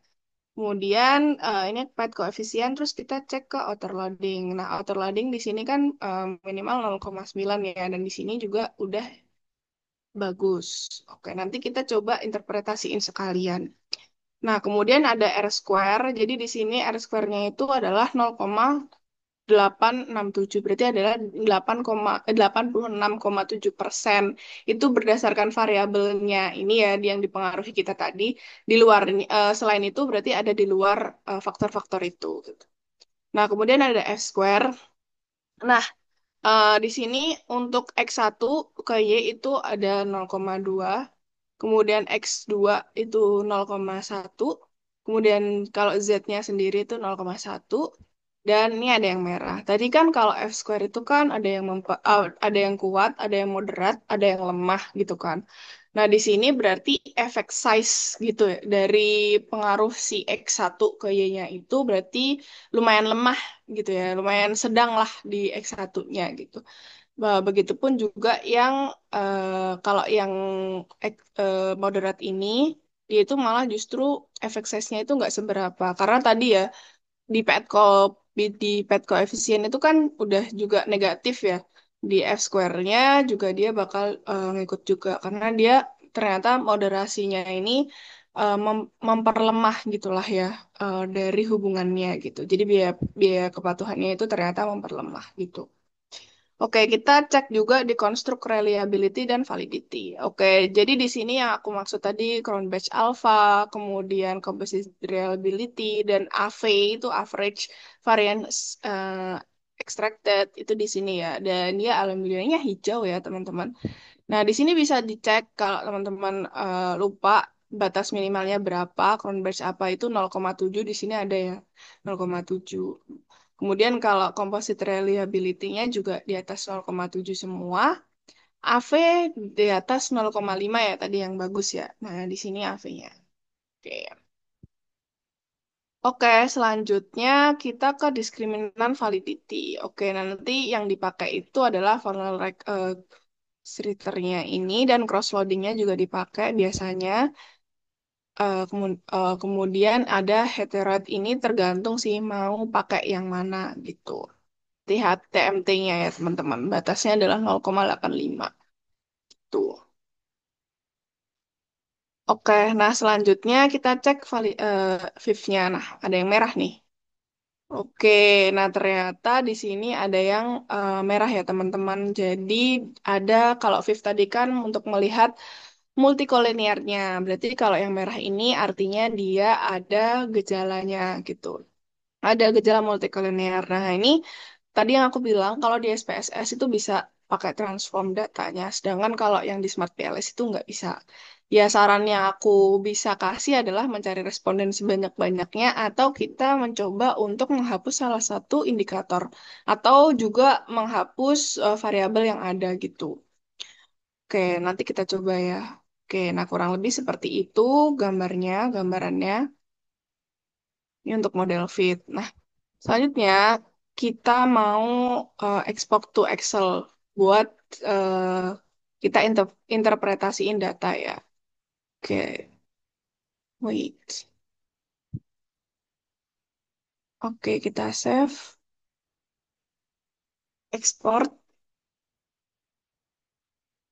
Kemudian ini pet koefisien, terus kita cek ke outer loading. Nah, outer loading di sini kan minimal 0,9 ya, dan di sini juga udah bagus. Oke, nanti kita coba interpretasiin sekalian. Nah, kemudian ada R square. Jadi di sini R square-nya itu adalah 0,867. Berarti adalah 86,7%. Itu berdasarkan variabelnya ini ya, yang dipengaruhi kita tadi. Di luar, selain itu berarti ada di luar faktor-faktor itu, gitu. Nah, kemudian ada F square. Nah, di sini untuk X1 ke Y itu ada 0,2. Kemudian X2 itu 0,1. Kemudian kalau Z-nya sendiri itu 0,1. Dan ini ada yang merah. Tadi kan kalau F square itu kan ada yang ada yang kuat, ada yang moderat, ada yang lemah gitu kan. Nah, di sini berarti efek size gitu ya. Dari pengaruh si X1 ke Y-nya itu berarti lumayan lemah gitu ya. Lumayan sedang lah di X1-nya gitu. Begitupun juga yang kalau yang moderat ini, dia itu malah justru efek size-nya itu nggak seberapa. Karena tadi ya, di di pet koefisien itu kan udah juga negatif ya. Di F square-nya juga dia bakal ngikut juga. Karena dia ternyata moderasinya ini memperlemah gitulah ya dari hubungannya gitu. Jadi biaya, biaya kepatuhannya itu ternyata memperlemah gitu. Oke, kita cek juga di konstruk reliability dan validity. Oke, jadi di sini yang aku maksud tadi crown batch alpha, kemudian composite reliability, dan AV itu average variance extracted itu di sini ya. Dan ya alhamdulillahnya hijau ya teman-teman. Nah, di sini bisa dicek kalau teman-teman lupa batas minimalnya berapa, crown batch apa itu 0,7 di sini ada ya 0,7. Kemudian kalau composite reliability-nya juga di atas 0,7 semua. AV di atas 0,5 ya tadi yang bagus ya. Nah, di sini AV-nya. Oke. Oke, selanjutnya kita ke diskriminan validity. Oke, nah nanti yang dipakai itu adalah funnel sritternya ini dan cross-loadingnya juga dipakai biasanya. Kemudian ada heteroid ini tergantung sih mau pakai yang mana gitu. Lihat TMT-nya ya teman-teman. Batasnya adalah 0,85. Tuh. Oke, nah selanjutnya kita cek VIF-nya. Nah, ada yang merah nih. Oke, nah ternyata di sini ada yang merah ya teman-teman. Jadi ada kalau VIF tadi kan untuk melihat multikolinearnya. Berarti kalau yang merah ini artinya dia ada gejalanya gitu. Ada gejala multikolinear. Nah, ini tadi yang aku bilang kalau di SPSS itu bisa pakai transform datanya, sedangkan kalau yang di Smart PLS itu nggak bisa. Ya, saran yang aku bisa kasih adalah mencari responden sebanyak-banyaknya atau kita mencoba untuk menghapus salah satu indikator atau juga menghapus variabel yang ada gitu. Oke, nanti kita coba ya. Oke, nah kurang lebih seperti itu gambarannya. Ini untuk model fit. Nah, selanjutnya, kita mau export to Excel buat eh, kita interpretasiin data ya. Oke, wait. Oke, kita save, export.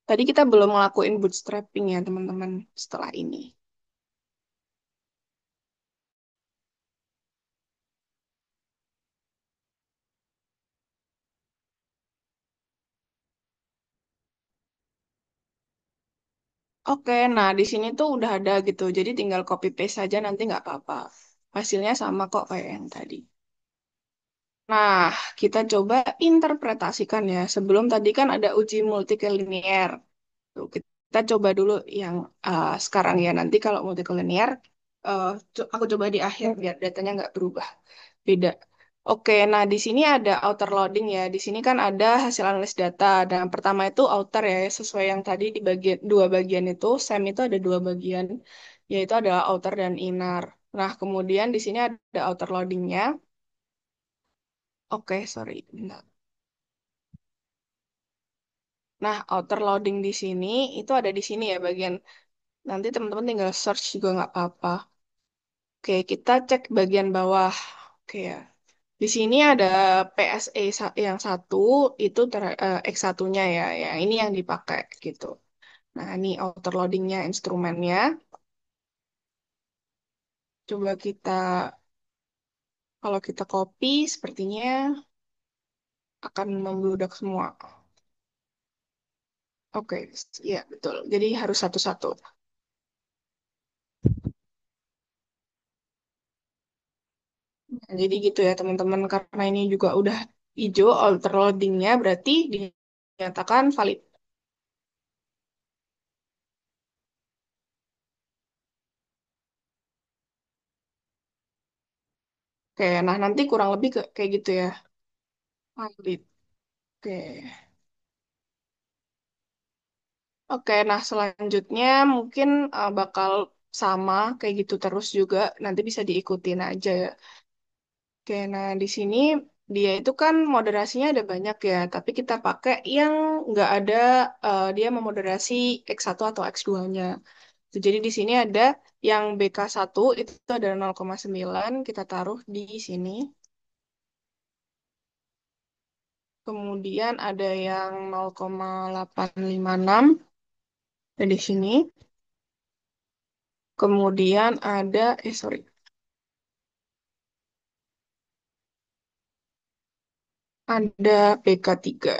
Tadi kita belum ngelakuin bootstrapping ya, teman-teman, setelah ini. Oke, nah di sini tuh udah ada gitu, jadi tinggal copy paste saja nanti nggak apa-apa. Hasilnya sama kok kayak yang tadi. Nah, kita coba interpretasikan ya. Sebelum tadi kan ada uji multikilinear. Tuh, kita coba dulu yang sekarang ya. Nanti kalau multikolinear, aku coba di akhir biar datanya nggak berubah. Beda. Oke, nah di sini ada outer loading ya. Di sini kan ada hasil analis data. Dan yang pertama itu outer ya, sesuai yang tadi di bagian dua bagian itu, SEM itu ada dua bagian, yaitu adalah outer dan inner. Nah, kemudian di sini ada outer loadingnya. Oke, sorry. Bentar. Nah, outer loading di sini itu ada di sini ya bagian. Nanti teman-teman tinggal search juga nggak apa-apa. Oke, kita cek bagian bawah. Oke ya. Di sini ada PSE yang satu, itu X1-nya ya. Ya, ini yang dipakai gitu. Nah, ini outer loadingnya instrumennya. Coba kalau kita copy, sepertinya akan membludak semua. Oke, ya betul. Jadi harus satu-satu. Nah, jadi gitu ya teman-teman. Karena ini juga udah hijau, outer loadingnya berarti dinyatakan valid. Oke, nah nanti kurang lebih kayak gitu ya. Valid. Oke. Oke, nah selanjutnya mungkin bakal sama kayak gitu terus juga. Nanti bisa diikutin aja ya. Oke, nah di sini dia itu kan moderasinya ada banyak ya, tapi kita pakai yang nggak ada dia memoderasi X1 atau X2-nya. Jadi di sini ada yang BK1 itu ada 0,9 kita taruh di sini. Kemudian ada yang 0,856 di sini. Kemudian ada, sorry, ada PK3.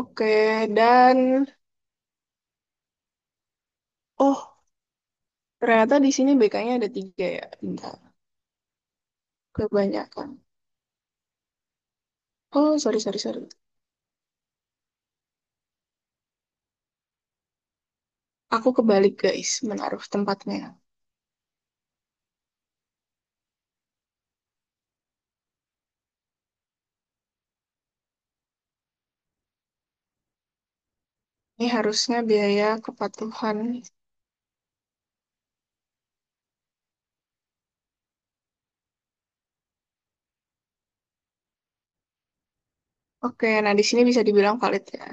Oke, dan oh ternyata di sini BK-nya ada 3 ya. Bentar, kebanyakan. Oh, sorry. Aku kebalik guys, menaruh tempatnya. Ini harusnya biaya kepatuhan. Oke, nah di sini bisa dibilang valid ya.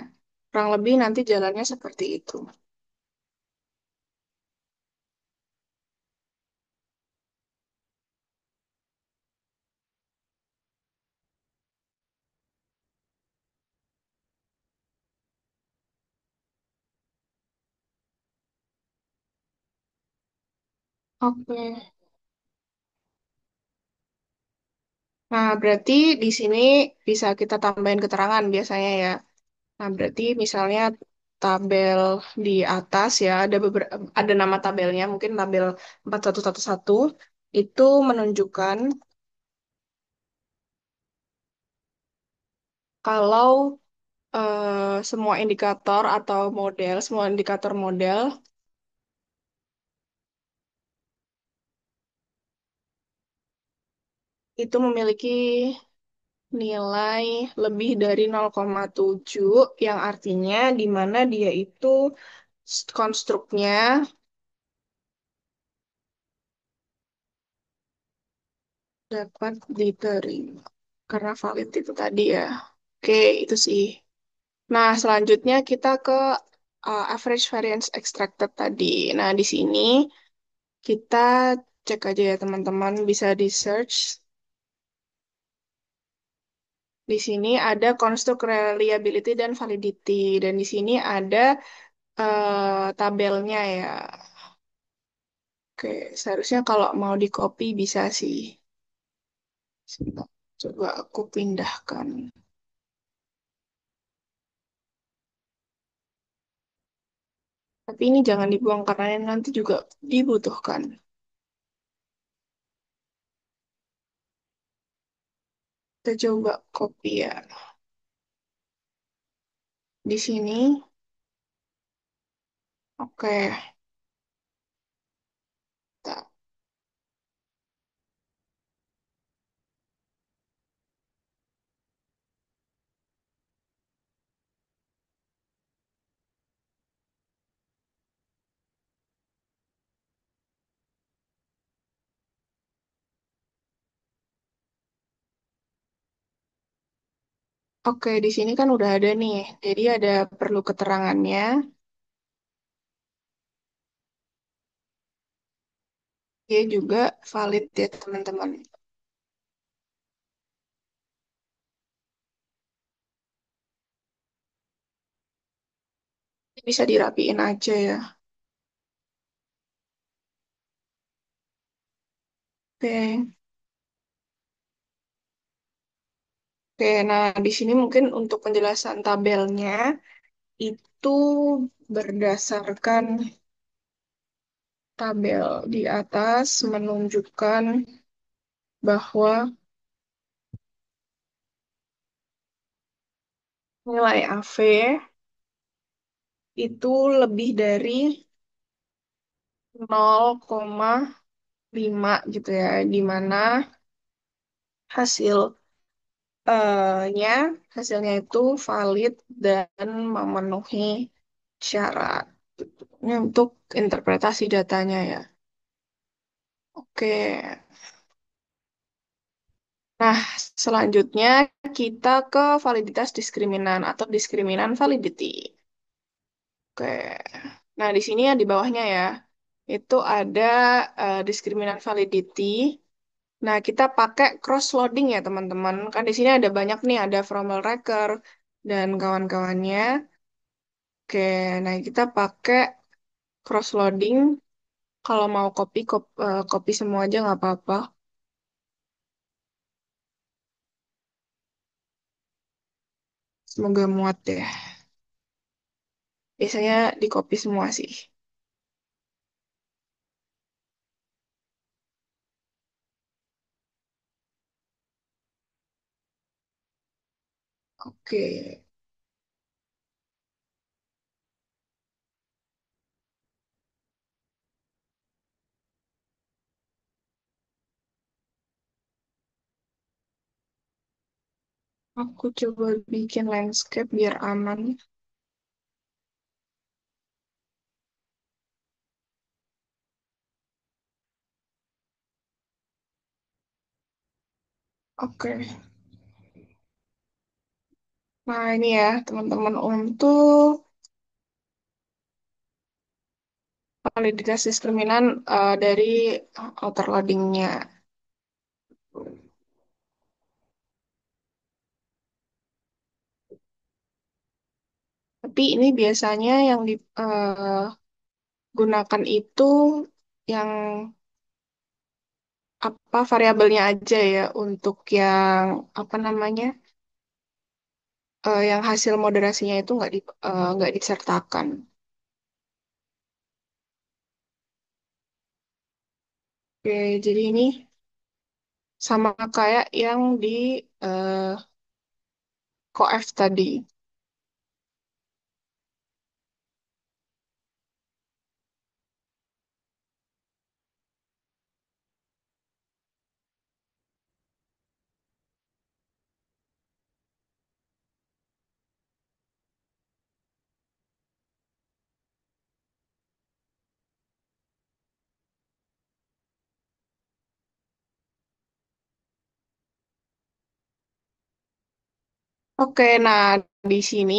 Kurang lebih nanti jalannya seperti itu. Oke. Nah, berarti di sini bisa kita tambahin keterangan biasanya ya. Nah, berarti misalnya tabel di atas ya ada beberapa ada nama tabelnya, mungkin tabel 4111 itu menunjukkan kalau semua indikator atau model, semua indikator model itu memiliki nilai lebih dari 0,7 yang artinya di mana dia itu konstruknya dapat diterima karena valid itu tadi ya. Oke, itu sih. Nah, selanjutnya kita ke average variance extracted tadi. Nah, di sini kita cek aja ya teman-teman, bisa di search. Di sini ada construct reliability dan validity. Dan di sini ada tabelnya ya. Oke, seharusnya kalau mau di copy bisa sih. Sebentar, coba aku pindahkan. Tapi ini jangan dibuang karena nanti juga dibutuhkan. Kita coba copy ya. Di sini, oke. Ta- Oke, di sini kan udah ada nih. Jadi ada perlu keterangannya. Dia juga valid ya teman-teman. Bisa dirapiin aja ya. Oke. Oke, nah di sini mungkin untuk penjelasan tabelnya itu berdasarkan tabel di atas menunjukkan bahwa nilai AV itu lebih dari 0,5 gitu ya, di mana hasil nya hasilnya itu valid dan memenuhi syarat. Ini untuk interpretasi datanya ya. Oke. Nah, selanjutnya kita ke validitas diskriminan atau diskriminan validity. Oke. Nah, di sini ya di bawahnya ya, itu ada diskriminan validity. Nah, kita pakai cross-loading ya, teman-teman. Kan di sini ada banyak nih, ada Fromel Reker dan kawan-kawannya. Oke, nah kita pakai cross-loading. Kalau mau copy, copy semua aja nggak apa-apa. Semoga muat ya. Biasanya di copy semua sih. Oke. Aku coba bikin landscape biar aman. Oke. Nah, ini ya, teman-teman, untuk validitas diskriminan dari outer loading-nya. Tapi ini biasanya yang digunakan itu yang apa variabelnya aja ya untuk yang apa namanya yang hasil moderasinya itu nggak disertakan. Oke, jadi ini sama kayak yang di eh, COEF tadi. Oke, nah di sini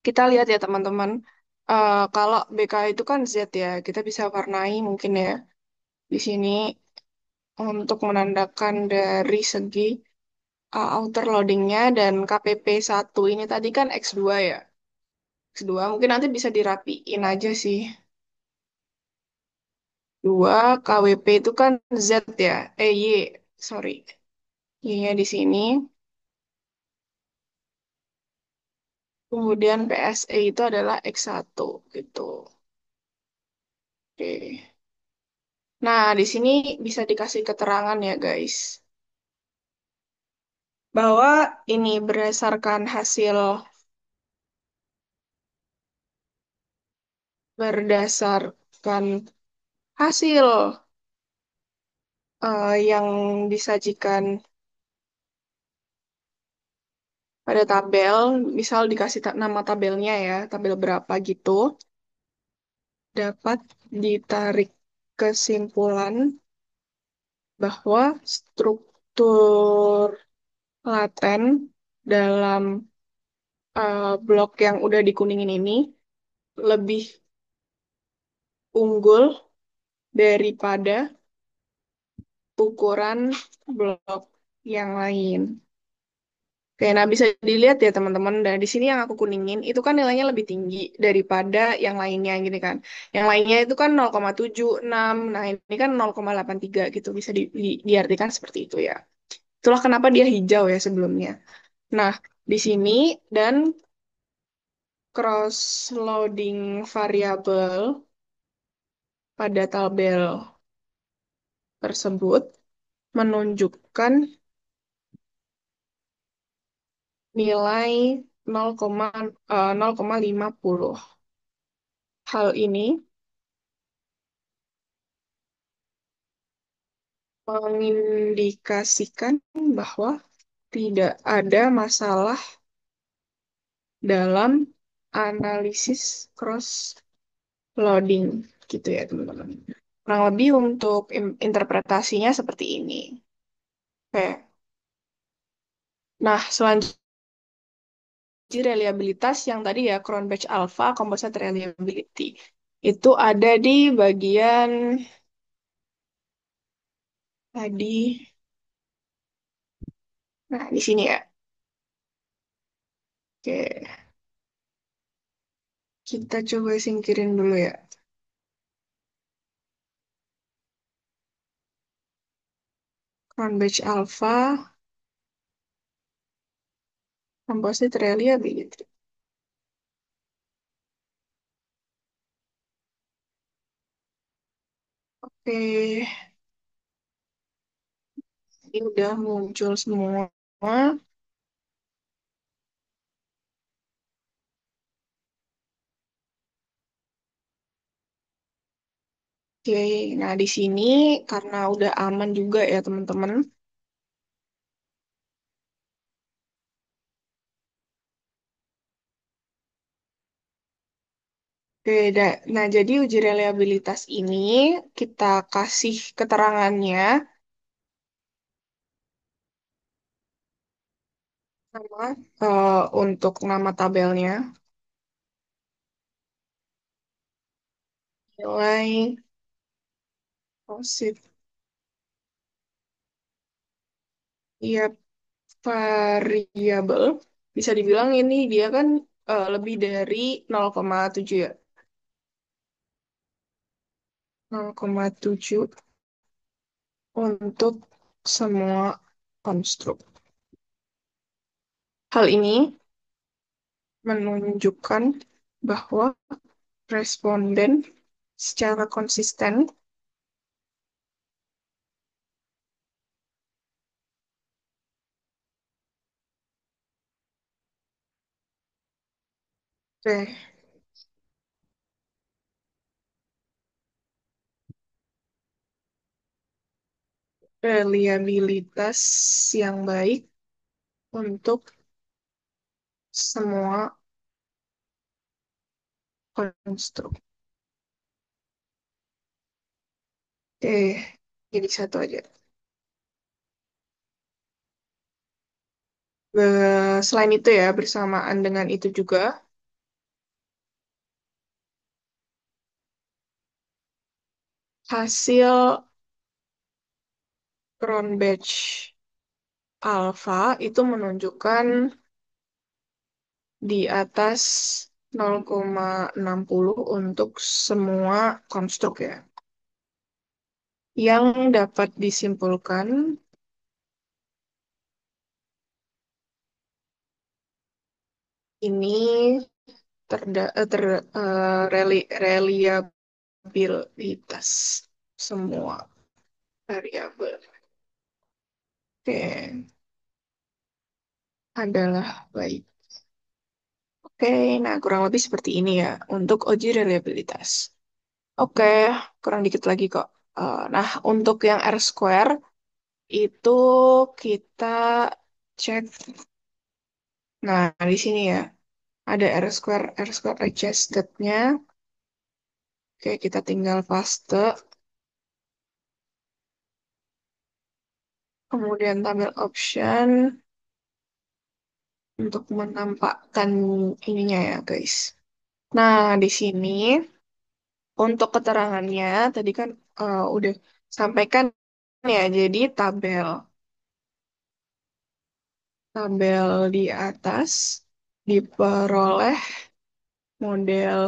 kita lihat ya teman-teman. Kalau BK itu kan Z ya, kita bisa warnai mungkin ya di sini untuk menandakan dari segi outer loadingnya dan KPP 1 ini tadi kan X2 ya. X2 mungkin nanti bisa dirapiin aja sih. 2 KWP itu kan Z ya. Y, sorry. Y-nya di sini. Kemudian PSE itu adalah X1 gitu. Oke. Nah, di sini bisa dikasih keterangan ya, guys. Bahwa ini berdasarkan hasil yang disajikan pada tabel, misal dikasih nama tabelnya ya, tabel berapa gitu, dapat ditarik kesimpulan bahwa struktur laten dalam blok yang udah dikuningin ini lebih unggul daripada ukuran blok yang lain. Oke, nah bisa dilihat ya teman-teman. Dan di sini yang aku kuningin itu kan nilainya lebih tinggi daripada yang lainnya gini kan. Yang lainnya itu kan 0,76. Nah, ini kan 0,83 gitu. Bisa diartikan seperti itu ya. Itulah kenapa dia hijau ya sebelumnya. Nah, di sini dan cross loading variabel pada tabel tersebut menunjukkan nilai 0,50. Hal ini mengindikasikan bahwa tidak ada masalah dalam analisis cross loading gitu ya teman-teman. Kurang lebih untuk interpretasinya seperti ini. Oke. Nah, selanjutnya reliabilitas yang tadi ya Cronbach Alpha Composite Reliability. Itu ada di bagian tadi. Nah, di sini ya. Oke, kita coba singkirin dulu ya. Cronbach Alpha Composite Reliability. Oke, ini udah muncul semua. Oke, nah di sini karena udah aman juga ya teman-teman. Beda. Nah, jadi uji reliabilitas ini kita kasih keterangannya sama untuk nama tabelnya, nilai positif, ya variabel. Bisa dibilang ini dia kan lebih dari 0,7 ya. 0,7 untuk semua konstruk. Hal ini menunjukkan bahwa responden secara konsisten reliabilitas yang baik untuk semua konstruk. Oke, jadi satu aja. Selain itu ya, bersamaan dengan itu juga, hasil Cronbach alpha itu menunjukkan di atas 0,60 untuk semua konstruk ya. Yang dapat disimpulkan ini reliabilitas semua variabel. Oke, adalah baik. Oke, nah kurang lebih seperti ini ya untuk uji reliabilitas. Oke, kurang dikit lagi kok. Nah, untuk yang R square itu kita cek. Nah, di sini ya ada R square adjusted-nya. Oke, kita tinggal paste. Kemudian tabel option untuk menampakkan ininya ya, guys. Nah, di sini untuk keterangannya tadi kan udah sampaikan ya, jadi tabel di atas diperoleh model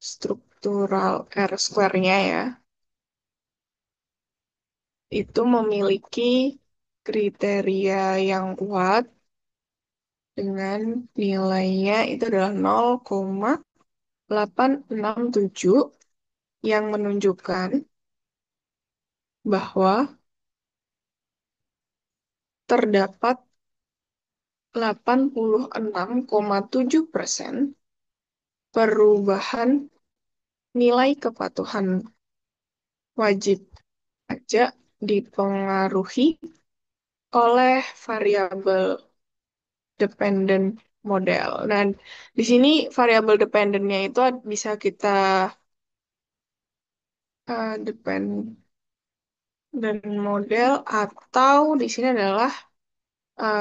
struktural R square-nya ya, itu memiliki kriteria yang kuat dengan nilainya itu adalah 0,867 yang menunjukkan bahwa terdapat 86,7% perubahan nilai kepatuhan wajib pajak dipengaruhi oleh variabel dependent model. Dan di sini variabel dependentnya itu bisa kita dependent model atau di sini adalah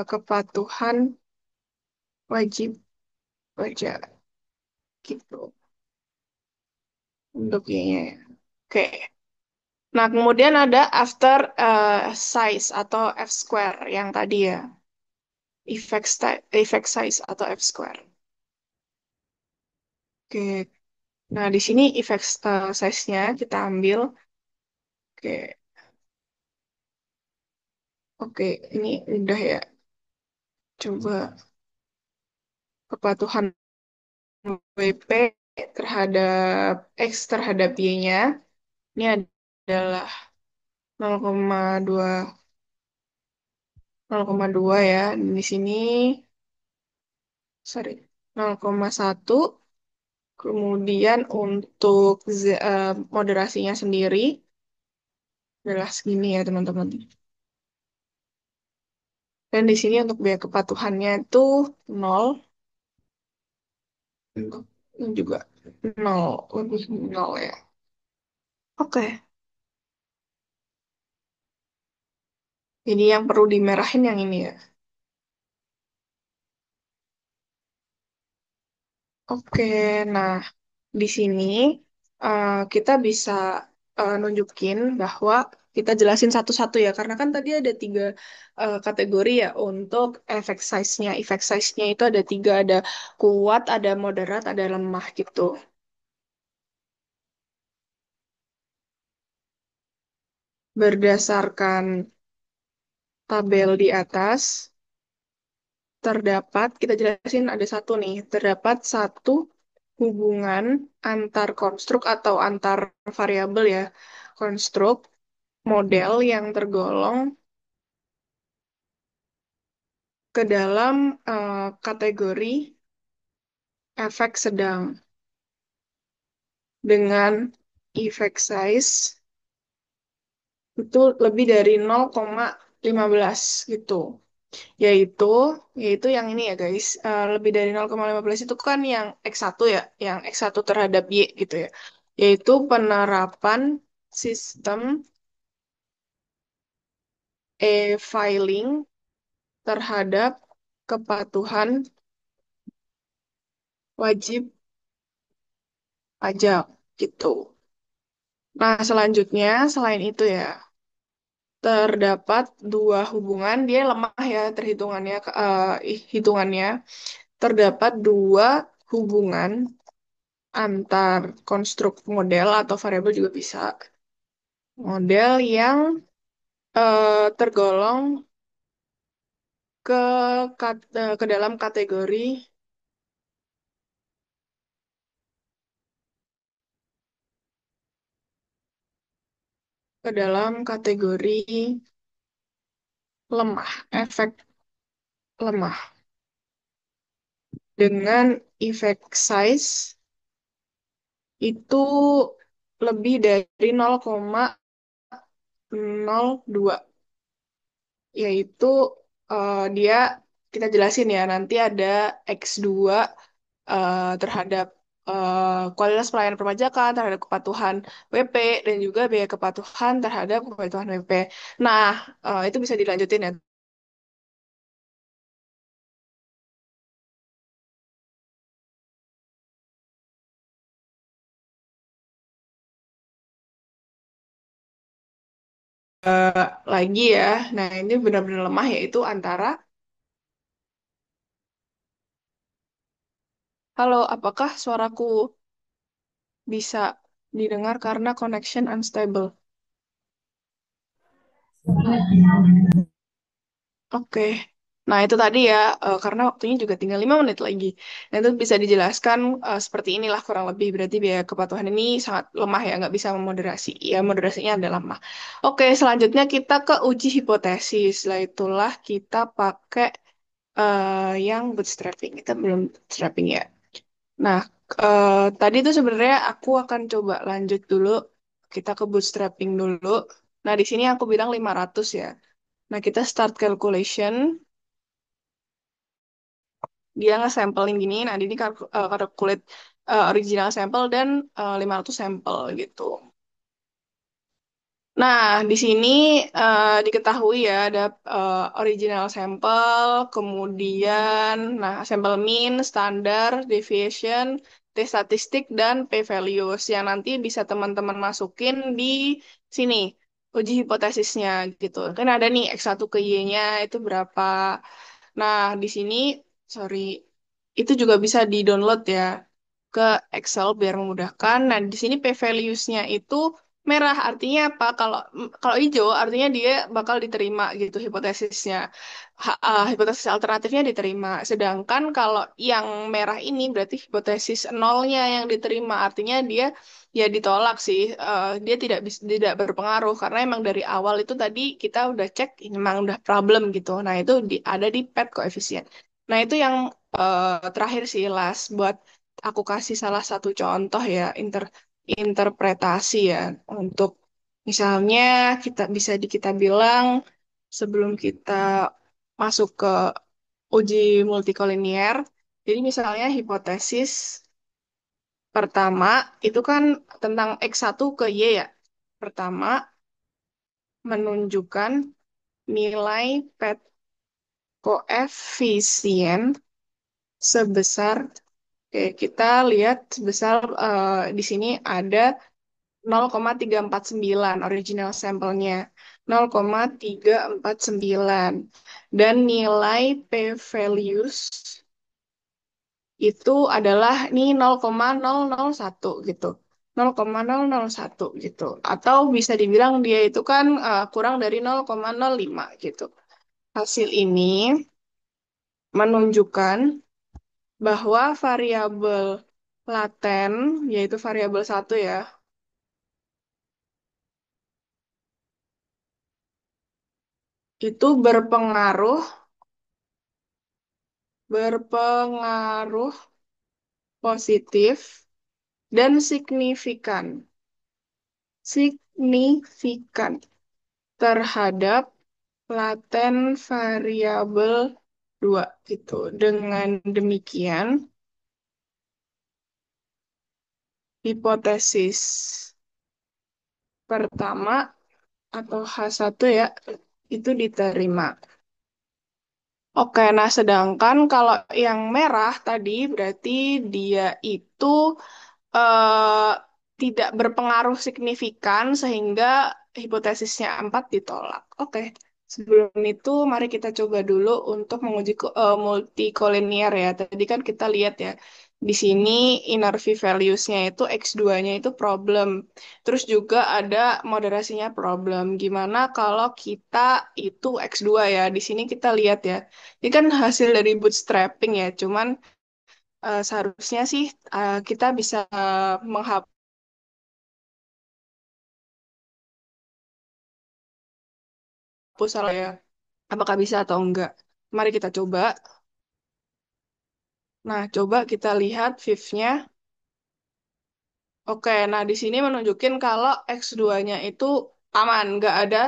kepatuhan wajib pajak gitu untuk Y-nya ya. Oke. Nah, kemudian ada after size atau F square yang tadi ya. Effect size atau F square. Oke. Nah, di sini effect size-nya kita ambil. Oke. Oke, ini udah ya. Coba kepatuhan WP terhadap X terhadap Y-nya. Ini adalah 0,2 0,2 ya. Di sini sorry 0,1. Kemudian untuk moderasinya sendiri adalah segini ya teman-teman. Dan di sini untuk biaya kepatuhannya itu 0. Untuk ini juga. Nol, lebih nol ya. Oke, jadi yang perlu dimerahin yang ini ya. Oke, nah di sini kita bisa nunjukin bahwa kita jelasin satu-satu ya, karena kan tadi ada tiga kategori ya untuk effect size-nya. Effect size-nya itu ada tiga, ada kuat, ada moderat, ada lemah gitu. Berdasarkan tabel di atas, terdapat, kita jelasin ada satu nih, terdapat satu hubungan antar konstruk atau antar variabel ya, konstruk model yang tergolong ke dalam kategori efek sedang dengan effect size itu lebih dari 0,15 gitu. Yaitu yaitu yang ini ya guys, lebih dari 0,15 itu kan yang X1 ya, yang X1 terhadap Y gitu ya. Yaitu penerapan sistem e-filing terhadap kepatuhan wajib pajak gitu. Nah, selanjutnya selain itu ya, terdapat dua hubungan, dia lemah ya terhitungannya, hitungannya. Terdapat dua hubungan antar konstruk model atau variabel juga bisa. Model yang tergolong ke ke dalam kategori ke dalam kategori lemah, efek lemah dengan effect size itu lebih dari 0,02, yaitu dia kita jelasin ya nanti ada X2 terhadap kualitas pelayanan perpajakan, terhadap kepatuhan WP, dan juga biaya kepatuhan terhadap kepatuhan WP. Nah, itu bisa dilanjutin ya. Lagi ya, nah ini benar-benar lemah yaitu antara, halo, apakah suaraku bisa didengar karena connection unstable? Oke. Nah, itu tadi ya, karena waktunya juga tinggal 5 menit lagi. Nah, itu bisa dijelaskan seperti inilah kurang lebih. Berarti biaya kepatuhan ini sangat lemah ya, nggak bisa memoderasi. Ya, moderasinya ada lemah. Oke, selanjutnya kita ke uji hipotesis. Setelah itulah kita pakai yang bootstrapping. Kita belum bootstrapping ya. Nah, tadi itu sebenarnya aku akan coba lanjut dulu. Kita ke bootstrapping dulu. Nah, di sini aku bilang 500 ya. Nah, kita start calculation. Dia nge-sampling gini, nah ini calculate original sampel dan 500 sampel gitu. Nah, di sini diketahui ya ada original sampel, kemudian nah sampel mean, standar, deviation, t-statistik, dan p-values yang nanti bisa teman-teman masukin di sini uji hipotesisnya gitu. Kan ada nih X1 ke Y-nya itu berapa. Nah, di sini, sorry, itu juga bisa di-download ya ke Excel biar memudahkan. Nah, di sini p-values-nya itu merah, artinya apa? Kalau hijau, artinya dia bakal diterima gitu hipotesisnya. Hipotesis alternatifnya diterima. Sedangkan kalau yang merah ini berarti hipotesis nolnya yang diterima, artinya dia ya ditolak sih. Dia tidak berpengaruh karena emang dari awal itu tadi kita udah cek ini emang udah problem gitu. Nah, itu ada di pad koefisien. Nah, itu yang terakhir sih last buat aku kasih salah satu contoh ya interpretasi ya untuk misalnya kita bilang sebelum kita masuk ke uji multikolinier. Jadi misalnya hipotesis Pertama, itu kan tentang X1 ke Y ya. Pertama, menunjukkan nilai pet koefisien sebesar, oke, kita lihat sebesar di sini ada 0,349 original sampelnya. 0,349. Dan nilai p-values itu adalah nih 0,001 gitu. 0,001 gitu. Atau bisa dibilang dia itu kan kurang dari 0,05 gitu. Hasil ini menunjukkan bahwa variabel laten, yaitu variabel satu ya, itu berpengaruh positif dan signifikan terhadap laten variabel 2 gitu. Dengan demikian, hipotesis pertama atau H1 ya, itu diterima. Oke, nah sedangkan kalau yang merah tadi berarti dia itu eh, tidak berpengaruh signifikan sehingga hipotesisnya 4 ditolak. Oke, sebelum itu mari kita coba dulu untuk menguji multikolinier ya. Tadi kan kita lihat ya, di sini inner V-values-nya itu X2-nya itu problem. Terus juga ada moderasinya problem. Gimana kalau kita itu X2 ya? Di sini kita lihat ya. Ini kan hasil dari bootstrapping ya, cuman seharusnya sih kita bisa menghapus salah ya. Apakah bisa atau enggak? Mari kita coba. Nah, coba kita lihat Viv-nya. Oke, nah di sini menunjukin kalau X2-nya itu aman, nggak ada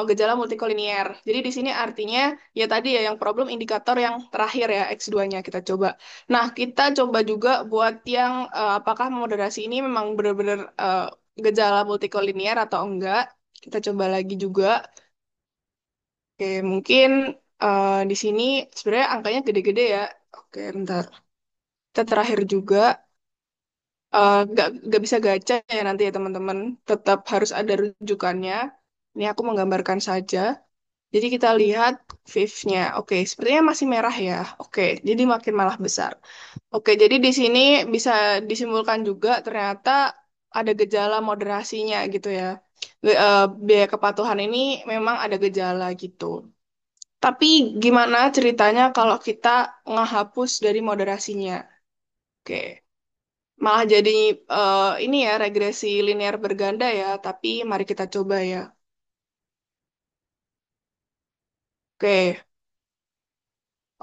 gejala multikolinier. Jadi di sini artinya ya tadi ya yang problem indikator yang terakhir ya X2-nya kita coba. Nah, kita coba juga buat yang apakah moderasi ini memang benar-benar gejala multikolinier atau enggak. Kita coba lagi juga. Oke, mungkin di sini sebenarnya angkanya gede-gede ya. Oke, bentar. Kita terakhir juga. Nggak bisa gacha ya nanti ya teman-teman. Tetap harus ada rujukannya. Ini aku menggambarkan saja. Jadi kita lihat Viv-nya. Oke, sepertinya masih merah ya. Oke, jadi makin malah besar. Oke, jadi di sini bisa disimpulkan juga ternyata ada gejala moderasinya gitu ya. Biaya kepatuhan ini memang ada gejala gitu. Tapi gimana ceritanya kalau kita ngehapus dari moderasinya? Oke. Malah jadi ini ya regresi linear berganda ya, tapi mari kita coba ya. Oke,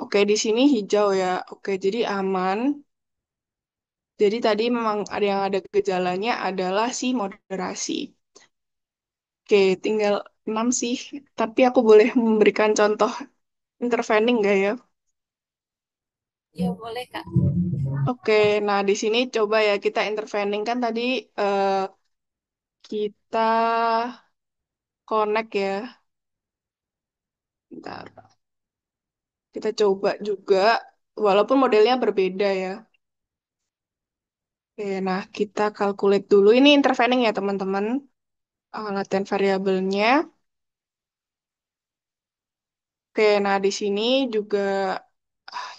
oke di sini hijau ya. Oke, jadi aman. Jadi tadi memang ada yang ada gejalanya adalah si moderasi. Oke, tinggal 6 sih. Tapi aku boleh memberikan contoh intervening nggak ya? Ya, boleh, Kak. Oke, nah di sini coba ya kita intervening kan tadi eh, kita connect ya. Bentar. Kita coba juga, walaupun modelnya berbeda ya. Oke, nah kita calculate dulu. Ini intervening ya teman-teman. Laten variabelnya. Oke, nah di sini juga,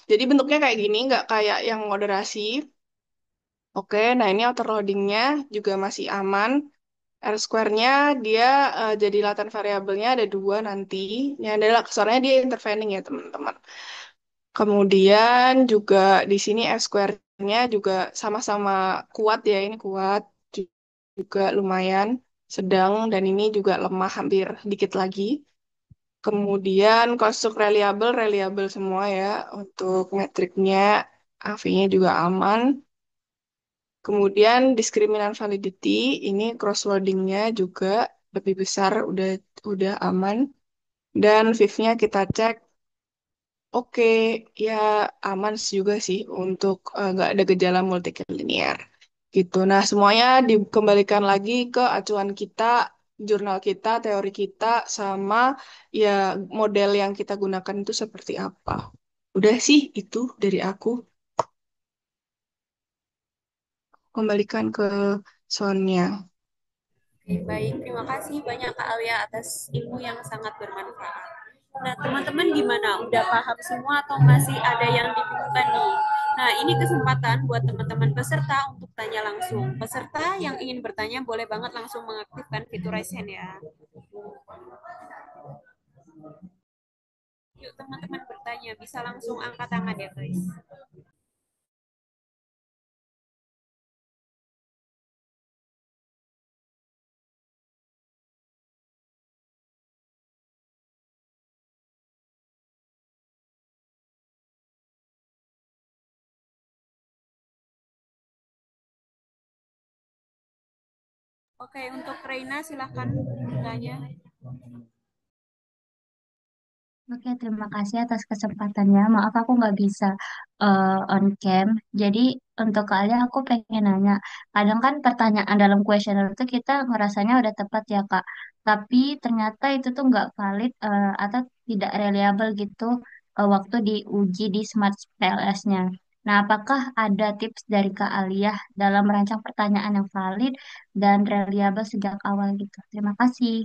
jadi bentuknya kayak gini, nggak kayak yang moderasi. Oke, nah ini outer loadingnya juga masih aman. R square-nya dia jadi laten variabelnya ada dua nanti. Yang adalah kesannya dia intervening ya teman-teman. Kemudian juga di sini F square-nya juga sama-sama kuat ya, ini kuat juga lumayan sedang dan ini juga lemah hampir dikit lagi. Kemudian konstruk reliable, reliable semua ya untuk metriknya AV-nya juga aman. Kemudian diskriminan validity ini cross loading-nya juga lebih besar udah aman dan Viv-nya kita cek. Oke, ya aman juga sih untuk nggak ada gejala multikilinear. gitu. Nah, semuanya dikembalikan lagi ke acuan kita, jurnal kita, teori kita, sama ya model yang kita gunakan itu seperti apa. Udah sih itu dari aku. Kembalikan ke Sonia. Oke, baik. Terima kasih banyak Kak Alia atas ilmu yang sangat bermanfaat. Nah, teman-teman gimana? Udah paham semua atau masih ada yang dibingungkan nih? Nah, ini kesempatan buat teman-teman peserta untuk tanya langsung. Peserta yang ingin bertanya boleh banget langsung mengaktifkan fitur raise hand ya. Yuk teman-teman bertanya, bisa langsung angkat tangan ya guys. Oke, untuk Reina silahkan bertanya. Oke, terima kasih atas kesempatannya. Maaf aku nggak bisa on cam. Jadi untuk kalian aku pengen nanya. Kadang kan pertanyaan dalam kuesioner itu kita ngerasanya udah tepat ya Kak. Tapi ternyata itu tuh nggak valid atau tidak reliable gitu waktu diuji di Smart PLS-nya. Nah, apakah ada tips dari Kak Aliyah dalam merancang pertanyaan yang valid dan reliable sejak awal gitu? Terima kasih.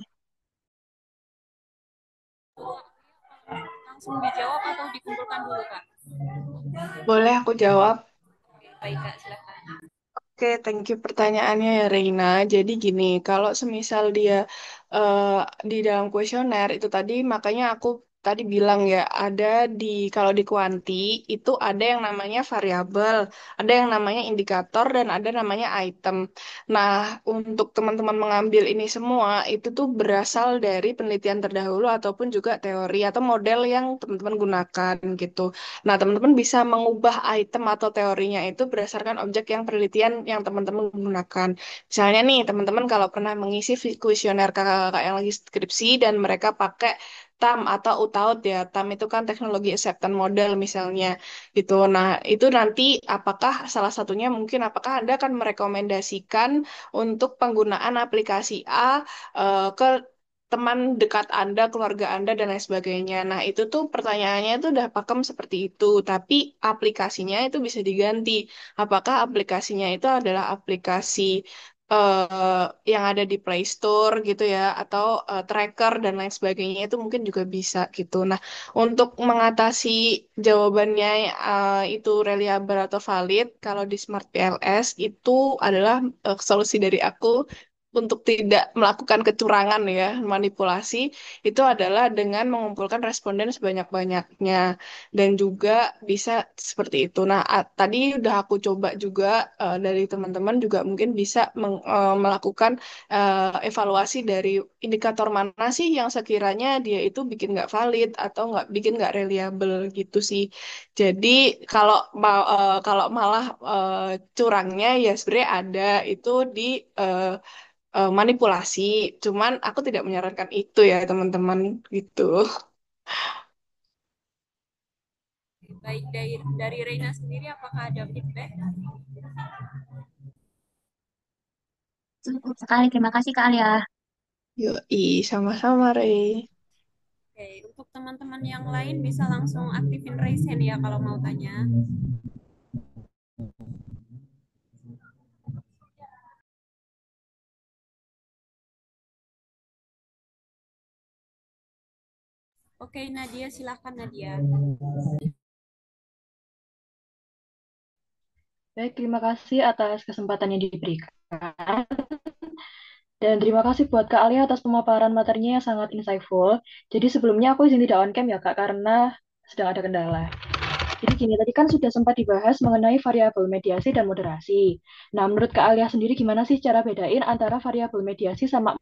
Langsung dijawab atau dikumpulkan dulu Kak? Boleh aku jawab? Oke, baik Kak, silahkan. Oke, thank you pertanyaannya ya Reina. Jadi gini, kalau semisal dia eh, di dalam kuesioner itu tadi, makanya aku tadi bilang ya, ada di kalau di kuanti itu ada yang namanya variabel, ada yang namanya indikator dan ada namanya item. Nah, untuk teman-teman mengambil ini semua itu tuh berasal dari penelitian terdahulu ataupun juga teori atau model yang teman-teman gunakan gitu. Nah, teman-teman bisa mengubah item atau teorinya itu berdasarkan objek yang penelitian yang teman-teman gunakan. Misalnya nih, teman-teman kalau pernah mengisi kuesioner kakak-kakak yang lagi skripsi dan mereka pakai TAM atau UTAUT ya. TAM itu kan teknologi acceptance model misalnya gitu. Nah, itu nanti apakah salah satunya mungkin apakah Anda akan merekomendasikan untuk penggunaan aplikasi A ke teman dekat Anda, keluarga Anda, dan lain sebagainya. Nah, itu tuh pertanyaannya tuh udah pakem seperti itu, tapi aplikasinya itu bisa diganti. Apakah aplikasinya itu adalah aplikasi yang ada di Play Store gitu ya, atau tracker dan lain sebagainya itu mungkin juga bisa gitu. Nah, untuk mengatasi jawabannya itu reliable atau valid, kalau di Smart PLS itu adalah solusi dari aku untuk tidak melakukan kecurangan ya, manipulasi, itu adalah dengan mengumpulkan responden sebanyak-banyaknya dan juga bisa seperti itu. Nah, tadi udah aku coba juga dari teman-teman juga mungkin bisa melakukan evaluasi dari indikator mana sih yang sekiranya dia itu bikin nggak valid atau nggak bikin nggak reliable gitu sih. Jadi kalau malah curangnya ya sebenarnya ada itu di eh, manipulasi. Cuman aku tidak menyarankan itu ya teman-teman gitu. Baik dari Reina sendiri, apakah ada feedback? Cukup sekali. Terima kasih Kak Alia. Yoi, sama-sama Rey. Oke, untuk teman-teman yang lain bisa langsung aktifin raise hand ya kalau mau tanya. Oke, Nadia, silahkan Nadia. Baik, terima kasih atas kesempatan yang diberikan. Dan terima kasih buat Kak Alia atas pemaparan materinya yang sangat insightful. Jadi sebelumnya aku izin tidak on cam ya Kak, karena sedang ada kendala. Jadi gini, tadi kan sudah sempat dibahas mengenai variabel mediasi dan moderasi. Nah, menurut Kak Alia sendiri gimana sih cara bedain antara variabel mediasi sama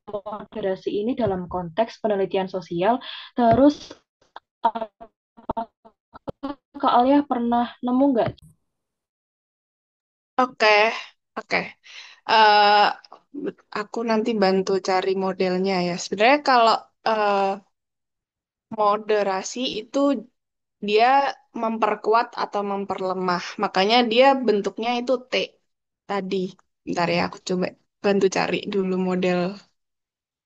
moderasi ini dalam konteks penelitian sosial? Terus Kak Alia pernah nemu nggak? Oke, oke. Eh, aku nanti bantu cari modelnya ya. Sebenarnya kalau eh, moderasi itu dia memperkuat atau memperlemah. Makanya dia bentuknya itu T. tadi. Bentar ya, aku coba bantu cari dulu model.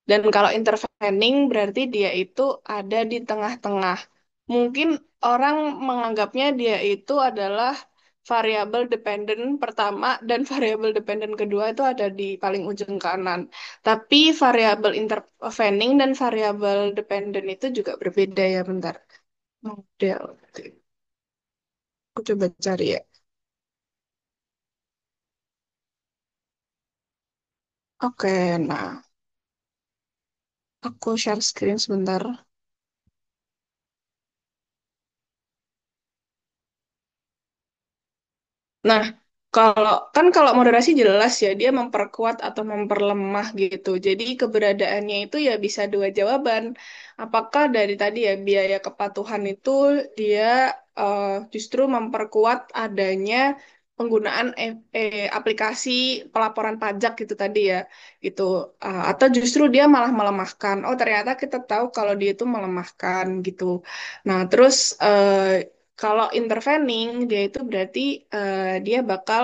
Dan kalau intervening berarti dia itu ada di tengah-tengah. Mungkin orang menganggapnya dia itu adalah variabel dependent pertama dan variabel dependent kedua itu ada di paling ujung kanan. Tapi variabel intervening dan variabel dependent itu juga berbeda ya, bentar. Model. Aku coba cari ya. Oke, nah aku share screen sebentar. Nah, kalau moderasi jelas ya dia memperkuat atau memperlemah gitu. Jadi keberadaannya itu ya bisa dua jawaban. Apakah dari tadi ya biaya kepatuhan itu dia eh, justru memperkuat adanya penggunaan aplikasi pelaporan pajak gitu tadi ya, gitu. Atau justru dia malah melemahkan. Oh, ternyata kita tahu kalau dia itu melemahkan gitu. Nah, terus kalau intervening, dia itu berarti dia bakal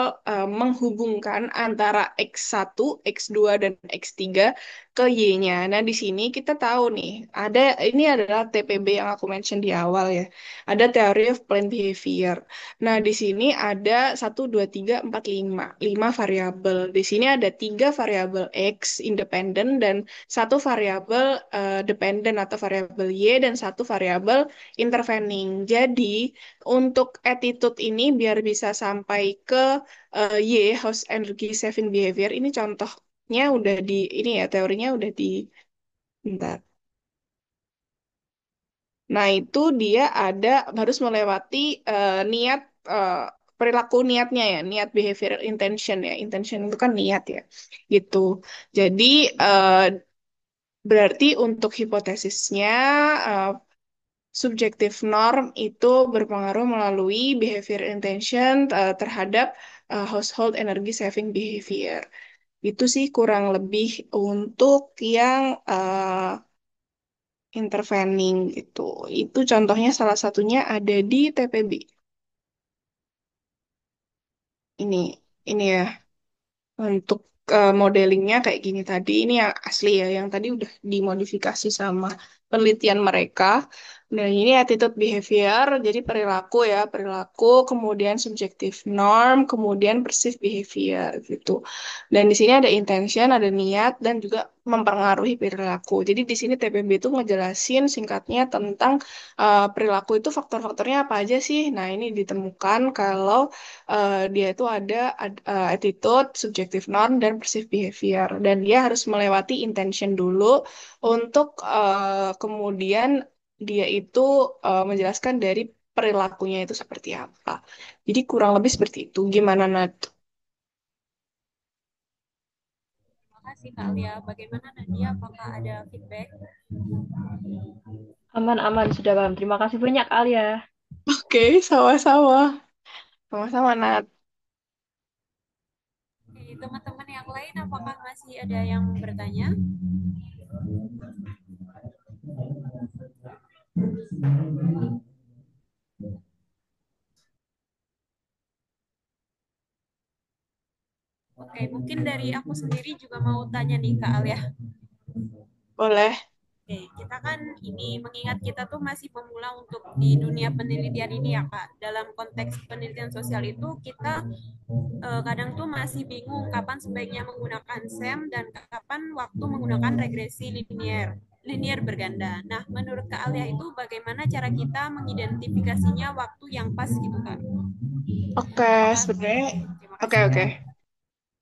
menghubungkan antara X1, X2, dan X3 ke Y-nya. Nah, di sini kita tahu nih, ini adalah TPB yang aku mention di awal ya. Ada Theory of Planned Behavior. Nah, di sini ada 1, 2, 3, 4, 5 variabel. Di sini ada 3 variabel X, independen, dan 1 variabel dependent atau variabel Y, dan 1 variabel intervening. Jadi, untuk attitude ini biar bisa sampai ke Y, host energy saving behavior, ini contohnya udah ini ya, teorinya udah bentar. Nah, itu dia harus melewati niat, eh, perilaku niatnya ya, niat behavioral intention ya. Intention itu kan niat ya, gitu. Jadi, eh, berarti untuk hipotesisnya, eh, subjektif norm itu berpengaruh melalui behavior intention terhadap household energy saving behavior. Itu sih kurang lebih untuk yang intervening gitu. Itu contohnya salah satunya ada di TPB. Ini ini ya. Untuk modelingnya kayak gini tadi, ini yang asli ya, yang tadi udah dimodifikasi sama penelitian mereka. Nah, ini attitude behavior, jadi perilaku ya, perilaku, kemudian subjective norm, kemudian perceived behavior gitu. Dan di sini ada intention, ada niat, dan juga mempengaruhi perilaku. Jadi di sini TPB itu ngejelasin singkatnya tentang perilaku itu faktor-faktornya apa aja sih. Nah, ini ditemukan kalau dia itu ada attitude, subjective norm, dan perceived behavior. Dan dia harus melewati intention dulu untuk kemudian dia itu menjelaskan dari perilakunya itu seperti apa. Jadi kurang lebih seperti itu. Gimana, Nat? Terima kasih Kak Lia. Bagaimana Nadia? Apakah ada feedback? Aman-aman, sudah paham. Terima kasih banyak, Alia. Oke, sama-sama. Sama-sama, Nat. Oke, teman-teman yang lain apakah masih ada yang bertanya? Oke, mungkin dari aku sendiri juga mau tanya nih Kak Alia. Boleh. Oke, kita kan ini mengingat kita tuh masih pemula untuk di dunia penelitian ini ya Kak. Dalam konteks penelitian sosial itu kita kadang tuh masih bingung kapan sebaiknya menggunakan SEM dan kapan waktu menggunakan regresi linear berganda. Nah, menurut Kak Alia itu bagaimana cara kita mengidentifikasinya waktu yang pas gitu Kak? Oke, Apakah sebenarnya. terima Oke, kasih. oke.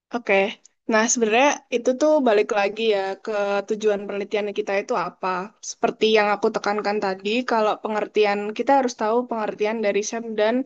Oke, nah sebenarnya itu tuh balik lagi ya ke tujuan penelitian kita itu apa. Seperti yang aku tekankan tadi, kalau pengertian kita harus tahu pengertian dari SEM dan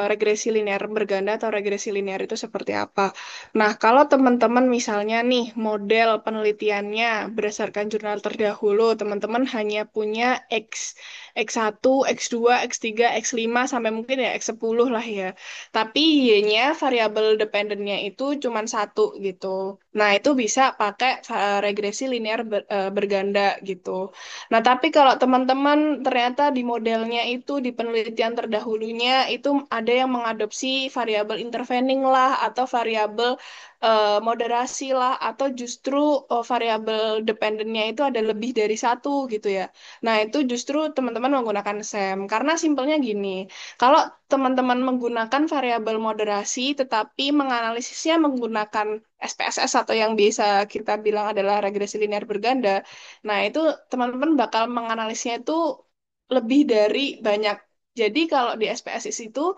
regresi linear berganda atau regresi linear itu seperti apa. Nah, kalau teman-teman misalnya nih model penelitiannya berdasarkan jurnal terdahulu, teman-teman hanya punya X1, X2, X3, X5 sampai mungkin ya X10 lah ya. Tapi Y-nya variabel dependentnya itu cuma 1 gitu. Nah, itu bisa pakai regresi linear berganda gitu. Nah, tapi kalau teman-teman ternyata di modelnya itu, di penelitian terdahulunya, itu ada yang mengadopsi variabel intervening lah, atau variabel moderasi lah, atau justru variabel dependennya itu ada lebih dari satu gitu ya. Nah, itu justru teman-teman menggunakan SEM. Karena simpelnya gini, kalau teman-teman menggunakan variabel moderasi, tetapi menganalisisnya menggunakan SPSS atau yang biasa kita bilang adalah regresi linear berganda. Nah, itu teman-teman bakal menganalisnya itu lebih dari banyak. Jadi kalau di SPSS itu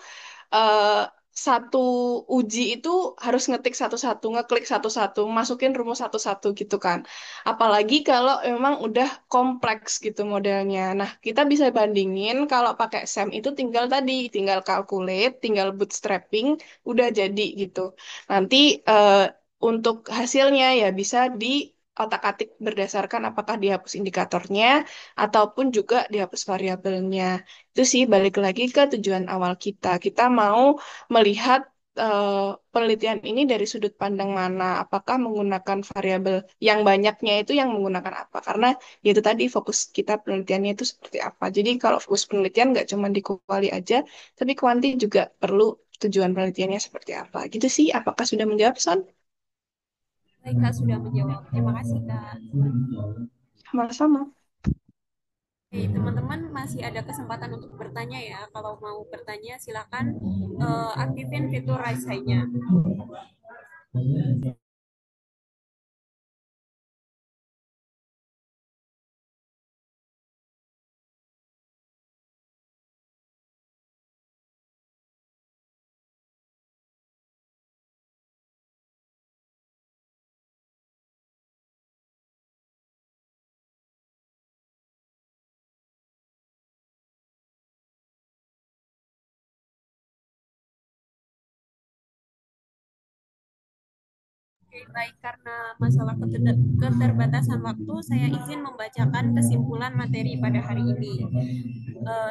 eh, satu uji itu harus ngetik satu-satu, ngeklik satu-satu, masukin rumus satu-satu gitu kan. Apalagi kalau memang udah kompleks gitu modelnya. Nah, kita bisa bandingin kalau pakai SEM itu tinggal tadi, tinggal calculate, tinggal bootstrapping, udah jadi gitu. Nanti untuk hasilnya ya bisa di otak-atik berdasarkan apakah dihapus indikatornya ataupun juga dihapus variabelnya. Itu sih balik lagi ke tujuan awal kita. Kita mau melihat penelitian ini dari sudut pandang mana, apakah menggunakan variabel yang banyaknya itu yang menggunakan apa. Karena ya itu tadi fokus kita penelitiannya itu seperti apa. Jadi kalau fokus penelitian nggak cuma di kuali aja, tapi kuanti juga perlu tujuan penelitiannya seperti apa. Gitu sih, apakah sudah menjawab, Son? Baik, Kak, sudah menjawab. Terima kasih, Kak. Sama-sama. Oke, teman-teman masih ada kesempatan untuk bertanya ya. Kalau mau bertanya, silakan aktifin fitur raise hand-nya. Oke, baik, karena masalah keterbatasan waktu, saya izin membacakan kesimpulan materi pada hari ini.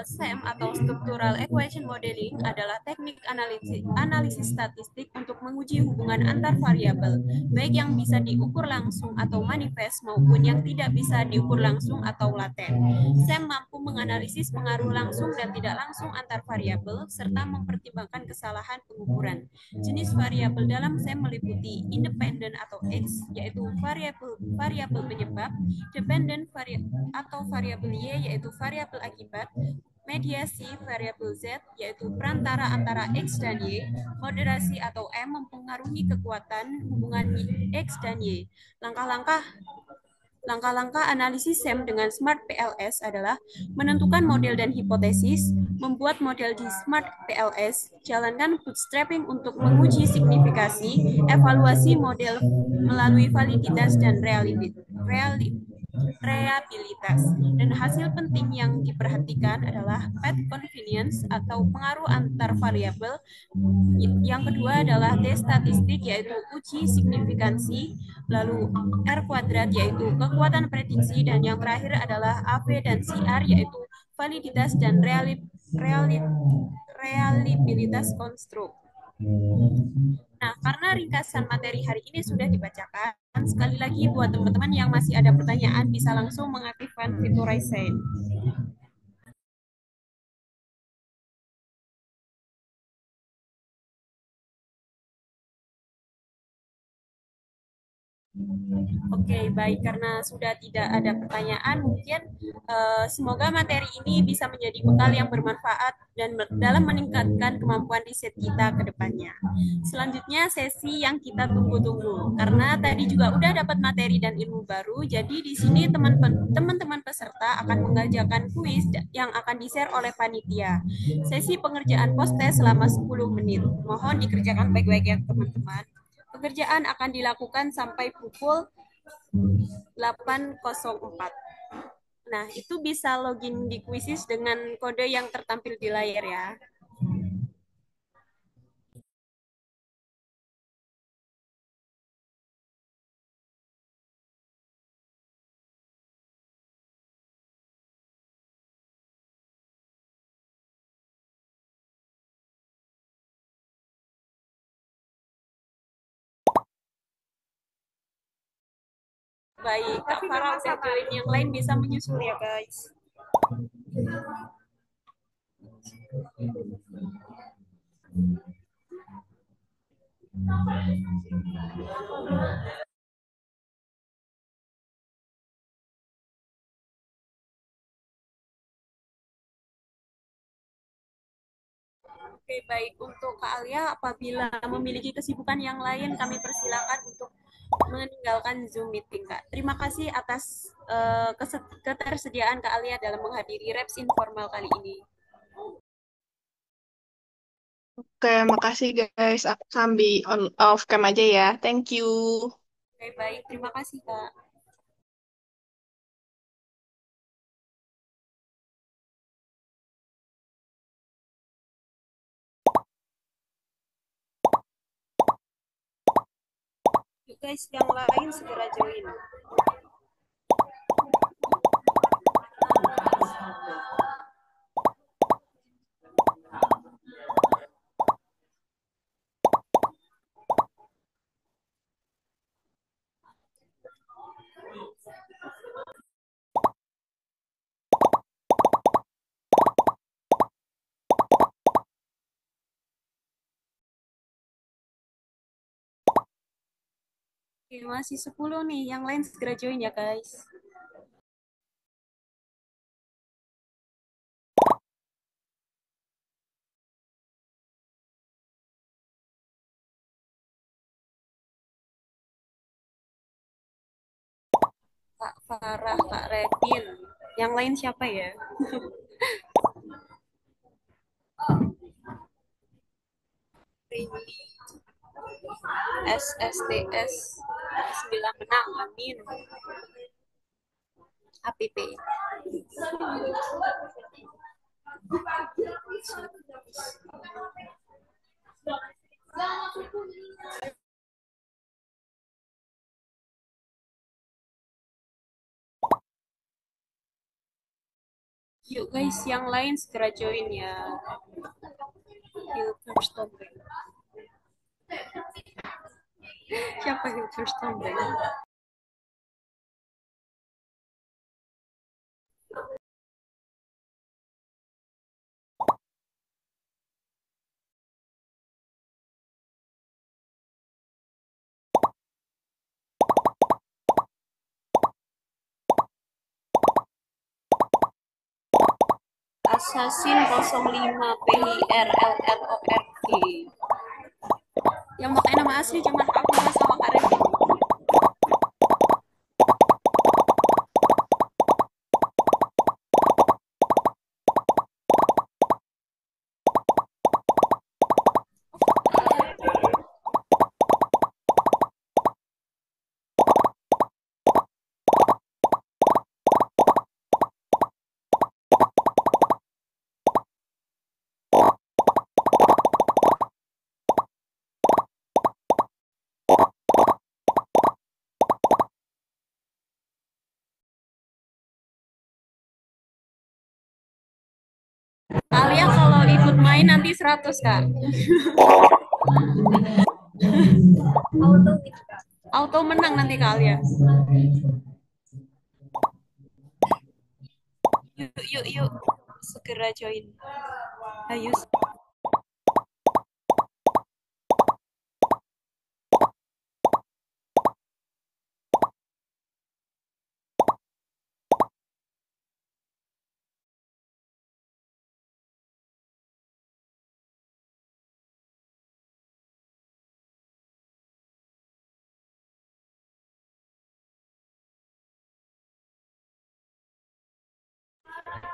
SEM atau Structural Equation Modeling adalah teknik analisis statistik untuk menguji hubungan antar variabel, baik yang bisa diukur langsung atau manifest maupun yang tidak bisa diukur langsung atau laten. SEM mampu menganalisis pengaruh langsung dan tidak langsung antar variabel serta mempertimbangkan kesalahan pengukuran. Jenis variabel dalam SEM meliputi independen atau X, yaitu variabel penyebab, dependent atau variabel Y, yaitu variabel akibat, mediasi variabel Z, yaitu perantara antara X dan Y, moderasi atau M mempengaruhi kekuatan hubungan X dan Y. Langkah-langkah analisis SEM dengan Smart PLS adalah menentukan model dan hipotesis, membuat model di Smart PLS, jalankan bootstrapping untuk menguji signifikasi, evaluasi model melalui validitas dan reliabilitas. Dan hasil penting yang diperhatikan adalah path convenience atau pengaruh antar variabel. Yang kedua adalah T statistik, yaitu uji signifikansi, lalu R kuadrat yaitu kekuatan prediksi, dan yang terakhir adalah AV dan CR yaitu validitas dan reliabilitas konstruk. Nah, karena ringkasan materi hari ini sudah dibacakan, sekali lagi buat teman-teman yang masih ada pertanyaan bisa langsung mengaktifkan fitur raise hand. Oke, baik, karena sudah tidak ada pertanyaan, mungkin semoga materi ini bisa menjadi bekal yang bermanfaat dan dalam meningkatkan kemampuan riset kita ke depannya. Selanjutnya sesi yang kita tunggu-tunggu, karena tadi juga udah dapat materi dan ilmu baru, jadi di sini teman-teman peserta akan mengerjakan kuis yang akan di-share oleh panitia. Sesi pengerjaan post-test selama 10 menit. Mohon dikerjakan baik-baik ya teman-teman. Pekerjaan akan dilakukan sampai pukul 8.04. Nah, itu bisa login di Quizzes dengan kode yang tertampil di layar ya. Baik, Kak Farah udah join, yang lain bisa menyusul ya guys. Oke, baik. Untuk Kak Alia, apabila memiliki kesibukan yang lain, kami persilakan untuk meninggalkan Zoom meeting, Kak. Terima kasih atas ketersediaan Kak Alia dalam menghadiri Reps Informal kali ini. Oke, makasih guys. Aku sambil on off cam aja ya. Thank you. Oke, baik. Terima kasih, Kak. Yuk guys, yang lain segera join. Oke, masih 10 nih. Yang lain segera join ya, guys. Kak Farah, Kak Revin. Yang lain siapa ya? SSTS 9 menang, amin. APP. Yuk guys, yang lain segera join ya. Hilverston Bank. Siapa Hilverston Bank? Assassin 05 PHIRLLORG. Yang pakai nama asli cuma aku sama Kak Revin. Kalian kalau ikut main nanti 100 Kak. Auto menang nanti kalian. Yuk. Segera join. Ayo.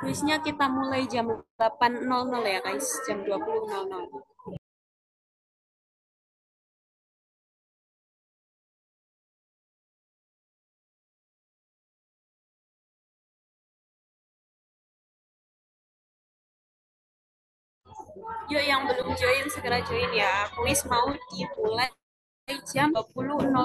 Kuisnya kita mulai jam 8.00 ya guys, jam 20.00. Yuk yang belum join segera join ya. Kuis mau dimulai jam 20.00.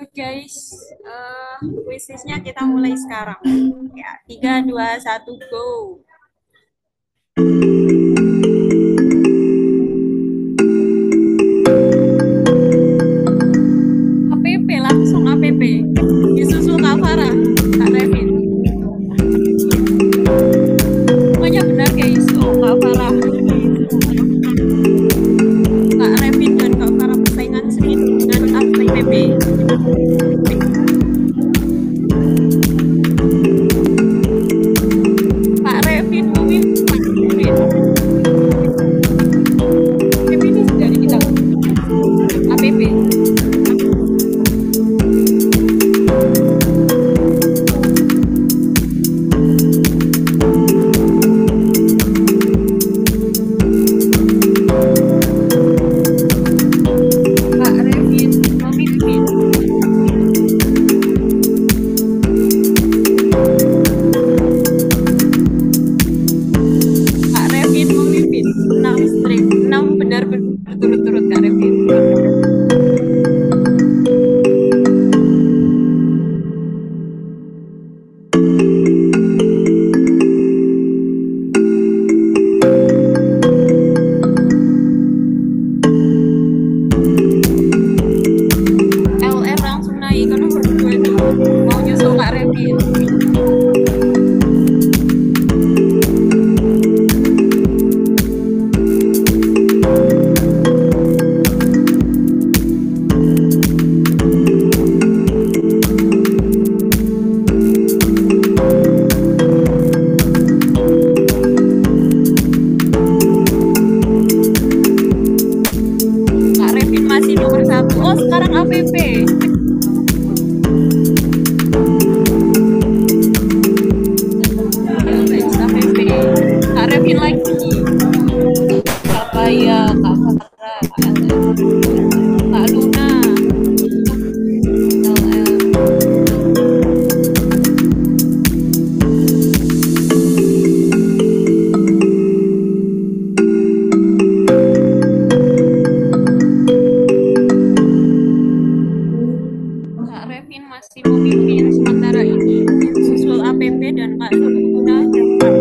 Oke guys, quiznya kita mulai sekarang. Ya, 3, 2, 1, go. APP, langsung APP. Disusul Kak Farah, Kak Revin. Semuanya benar guys. Oh, Kak Farah. Kak Revin dan Kak Farah persaingan sengit dengan APP. Pak Revin memimpin. APP ini dari kita. APP. Pak Revin memimpin. Kak Revin memimpin 6 straight, 6 benar berturut-turut Kak Revin. LR langsung naik ke nomor 2 itu mau nyusul Kak Revin. Kak Revin masih nomor 1. Oh, sekarang APP. Ya, guys, APP. Kak Revin lagi. Kak Paya, Kak Farah, Kak LR, Kak Luna, LR. Kak Revin masih memimpin sementara ini. Susul APP dan Kak Luna dan Kak.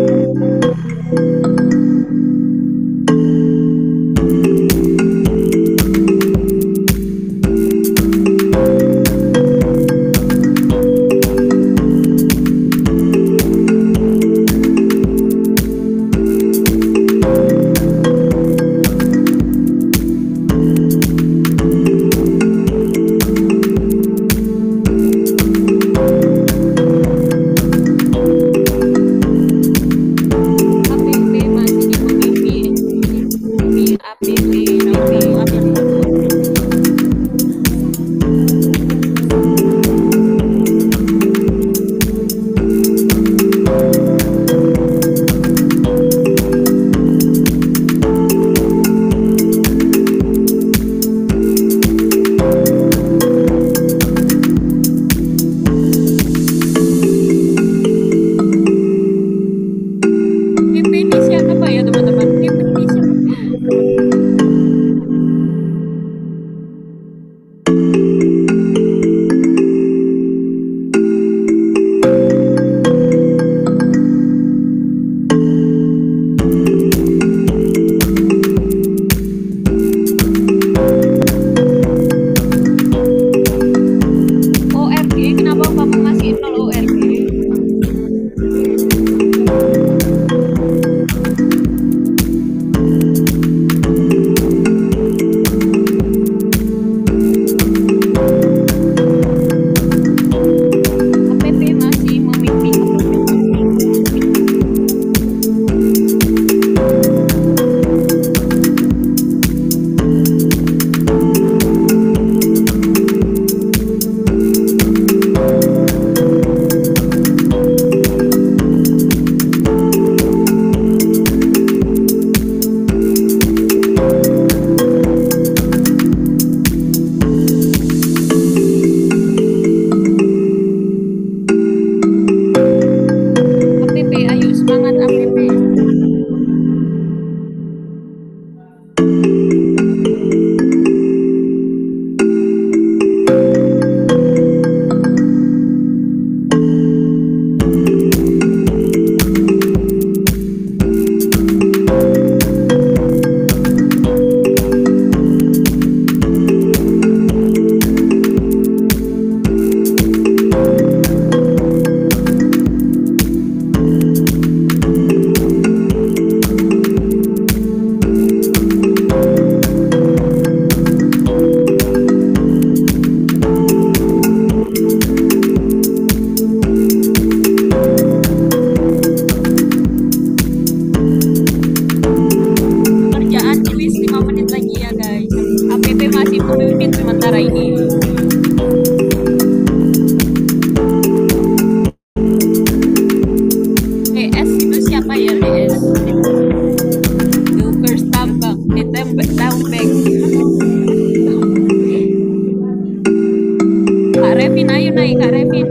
Revin, ayo naik Kak Revin.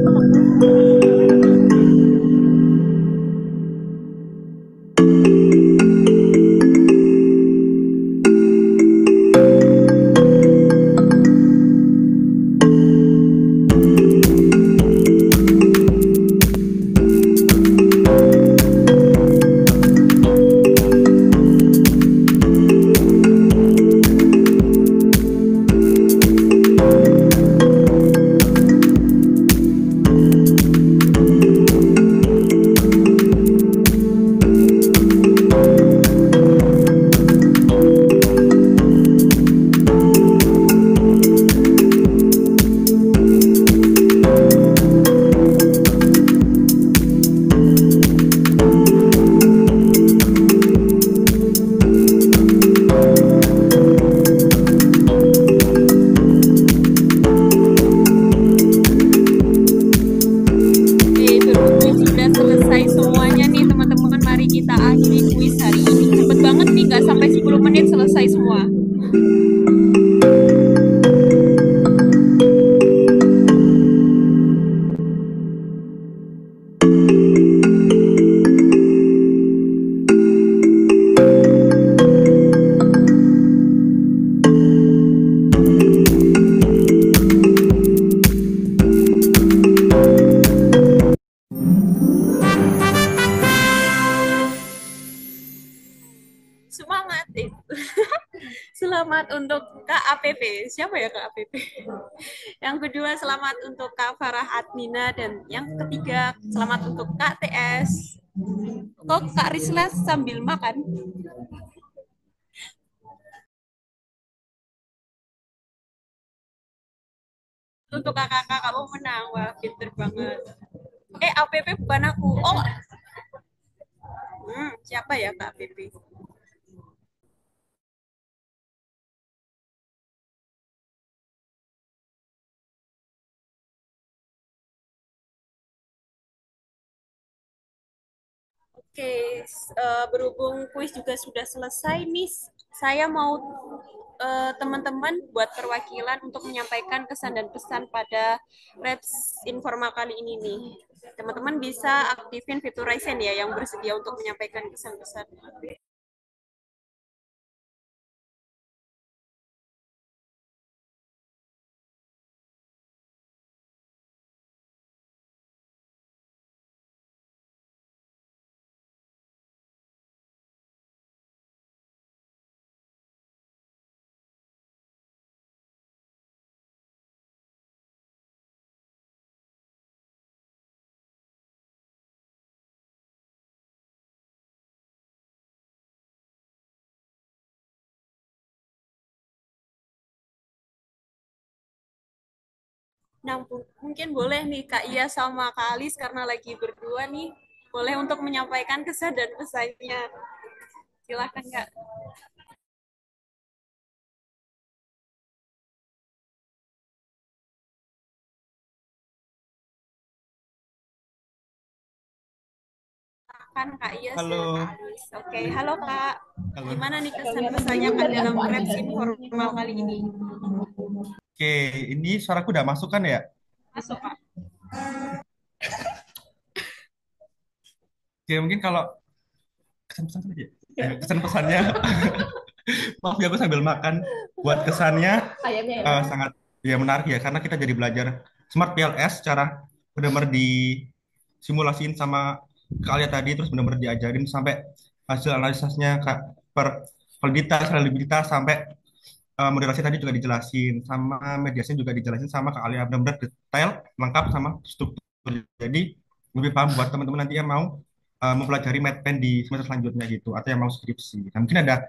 Oke, berhubung sudah selesai semuanya nih teman-teman, mari kita akhiri kuis hari ini. Cepet banget nih, nggak sampai 10 menit selesai semua. Semangat itu. Selamat untuk Kak APP. Siapa ya Kak APP? Yang kedua selamat untuk Kak Farah Admina dan yang ketiga selamat untuk Kak TS. Kok Kak Risla sambil makan? Untuk kakak-kakak kamu menang. Wah, pinter banget. APP bukan aku. Oh, siapa ya Kak APP? Oke, berhubung kuis juga sudah selesai nih, saya mau teman-teman buat perwakilan untuk menyampaikan kesan dan pesan pada Reps Informa kali ini nih. Teman-teman bisa aktifin fitur Raisen ya yang bersedia untuk menyampaikan kesan-pesan. Nah, mungkin boleh nih Kak Iya sama Kak Alis karena lagi berdua nih, boleh untuk menyampaikan kesan dan pesannya. Silakan Kak. Kan Kak Iya dan Halo, Kak Alis. Oke, halo Kak. halo. Gimana nih kesan pesannya Kak dalam Reps Informal kali ini? Oke, ini suaraku udah masuk kan ya? Masuk Kak. Oke, mungkin kalau kesan-pesan aja. Kesan-pesannya, maaf ya aku sambil makan. Buat kesannya sangat ya menarik ya, karena kita jadi belajar Smart PLS secara benar-benar disimulasiin sama kalian tadi, terus benar-benar diajarin sampai hasil analisisnya per validitas, reliabilitas, sampai moderasi tadi juga dijelasin, sama mediasinya juga dijelasin sama Kak Alia, benar-benar detail, lengkap sama struktur. Jadi lebih paham buat teman-teman nanti yang mau mempelajari MedPen di semester selanjutnya gitu, atau yang mau skripsi. Nah, mungkin ada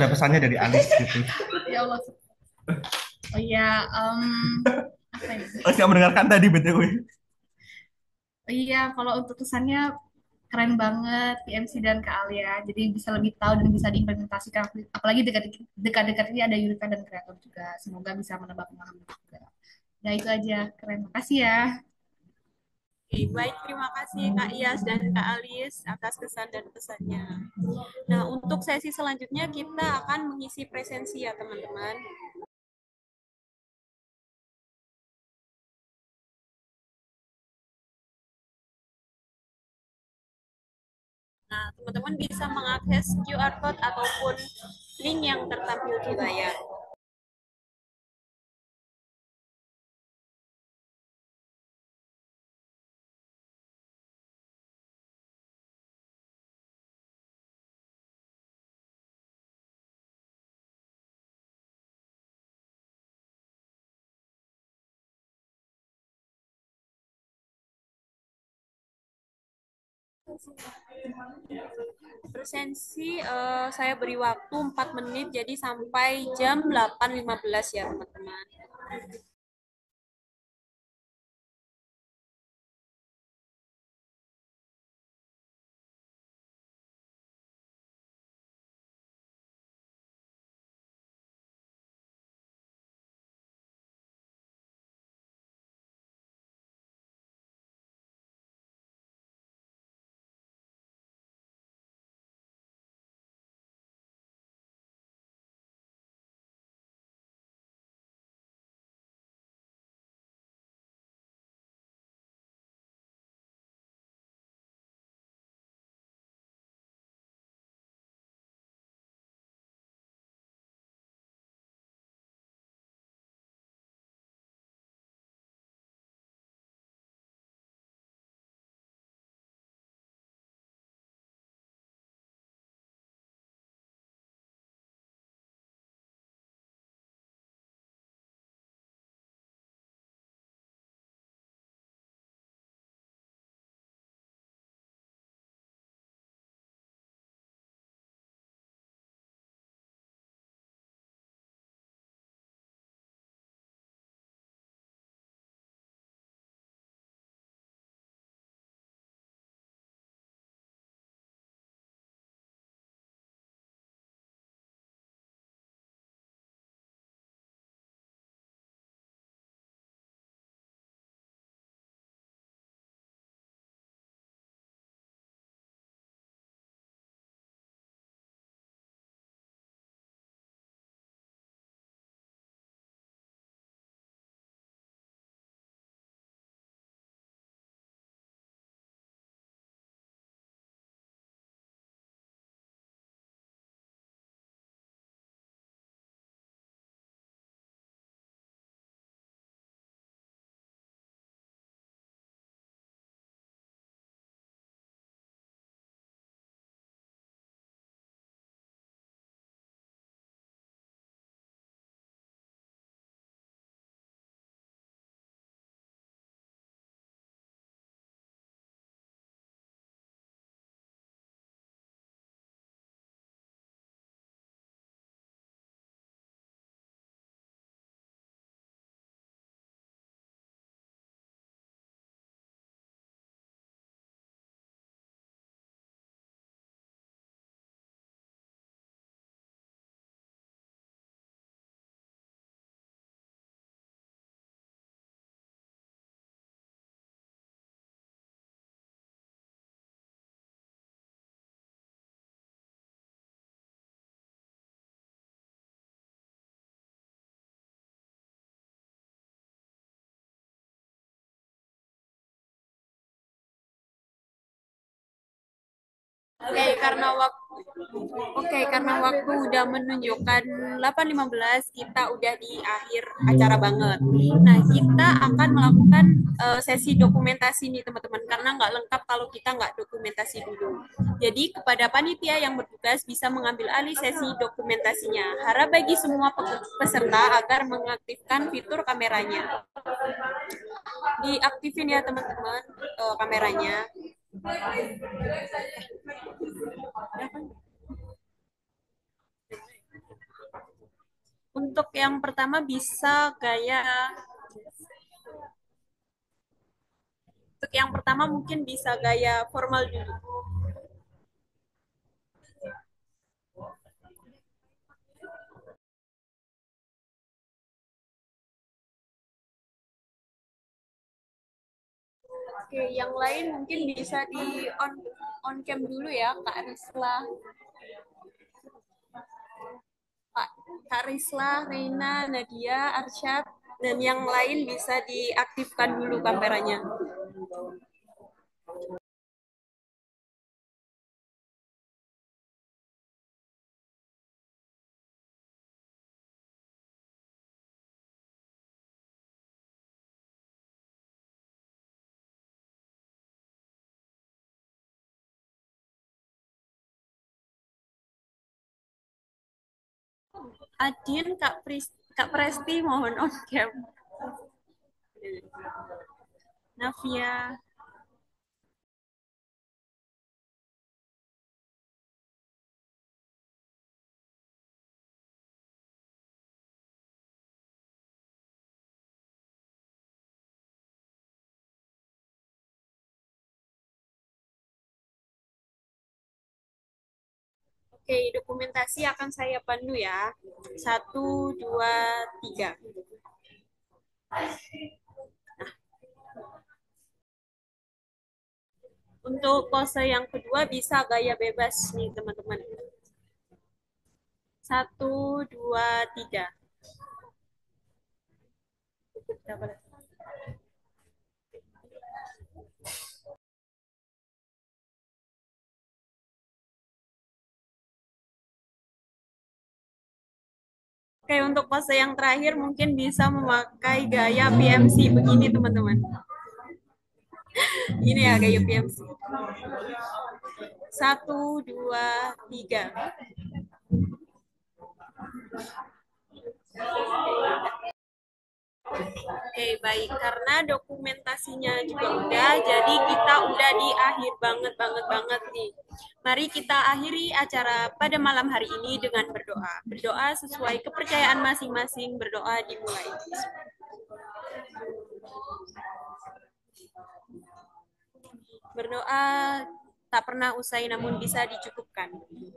pesannya dari Alis gitu. Ya Allah. Oh iya, apa ya? Alis nggak mendengarkan tadi BTW. Oh iya, kalau untuk kesannya keren banget PMC dan Kak Alia. Jadi bisa lebih tahu dan bisa diimplementasikan. Apalagi dekat-dekat ini ada Yurika dan kreator juga. Semoga bisa menambah pemahaman juga. Ya itu aja, keren. Makasih ya. Oke, baik, terima kasih Kak Iyas dan Kak Alis atas kesan dan pesannya. Nah, untuk sesi selanjutnya kita akan mengisi presensi ya teman-teman. Nah, teman-teman bisa mengakses QR code ataupun link yang tertampil di layar. Presensi saya beri waktu 4 menit, jadi sampai jam 8.15 ya teman-teman. Oke, karena waktu udah menunjukkan 8.15, kita udah di akhir acara banget. Nah, kita akan melakukan sesi dokumentasi nih teman-teman, karena nggak lengkap kalau kita nggak dokumentasi dulu. Jadi, kepada panitia yang bertugas bisa mengambil alih sesi dokumentasinya. Harap bagi semua peserta agar mengaktifkan fitur kameranya. Diaktifin ya teman-teman kameranya. Untuk yang pertama bisa gaya Untuk yang pertama mungkin bisa gaya formal dulu. Oke, yang lain mungkin bisa di on cam dulu ya, Kak Risla. Kak Risla, Reina, Nadia, Arsyad, dan yang lain bisa diaktifkan dulu kameranya. Adin, Kak Presti mohon on cam. Navia. Oke, dokumentasi akan saya pandu ya. 1, 2, 3. Untuk pose yang kedua bisa gaya bebas nih teman-teman. 1, 2, 3. Oke, untuk pose yang terakhir mungkin bisa memakai gaya PMC begini teman-teman. Ini ya gaya PMC. 1, 2, 3. Oke, baik. Karena dokumentasinya juga udah, jadi kita udah di akhir banget nih. Mari kita akhiri acara pada malam hari ini dengan berdoa. Berdoa sesuai kepercayaan masing-masing, berdoa dimulai. Berdoa tak pernah usai namun bisa dicukupkan.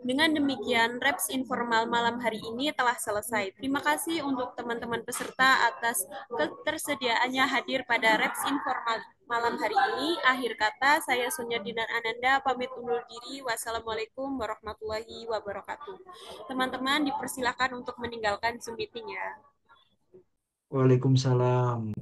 Dengan demikian, Reps Informal malam hari ini telah selesai. Terima kasih untuk teman-teman peserta atas ketersediaannya hadir pada Reps Informal malam hari ini. Akhir kata, saya Sonia Dinar Ananda, pamit undur diri. Wassalamualaikum warahmatullahi wabarakatuh. Teman-teman dipersilakan untuk meninggalkan Zoom meeting ya. Waalaikumsalam.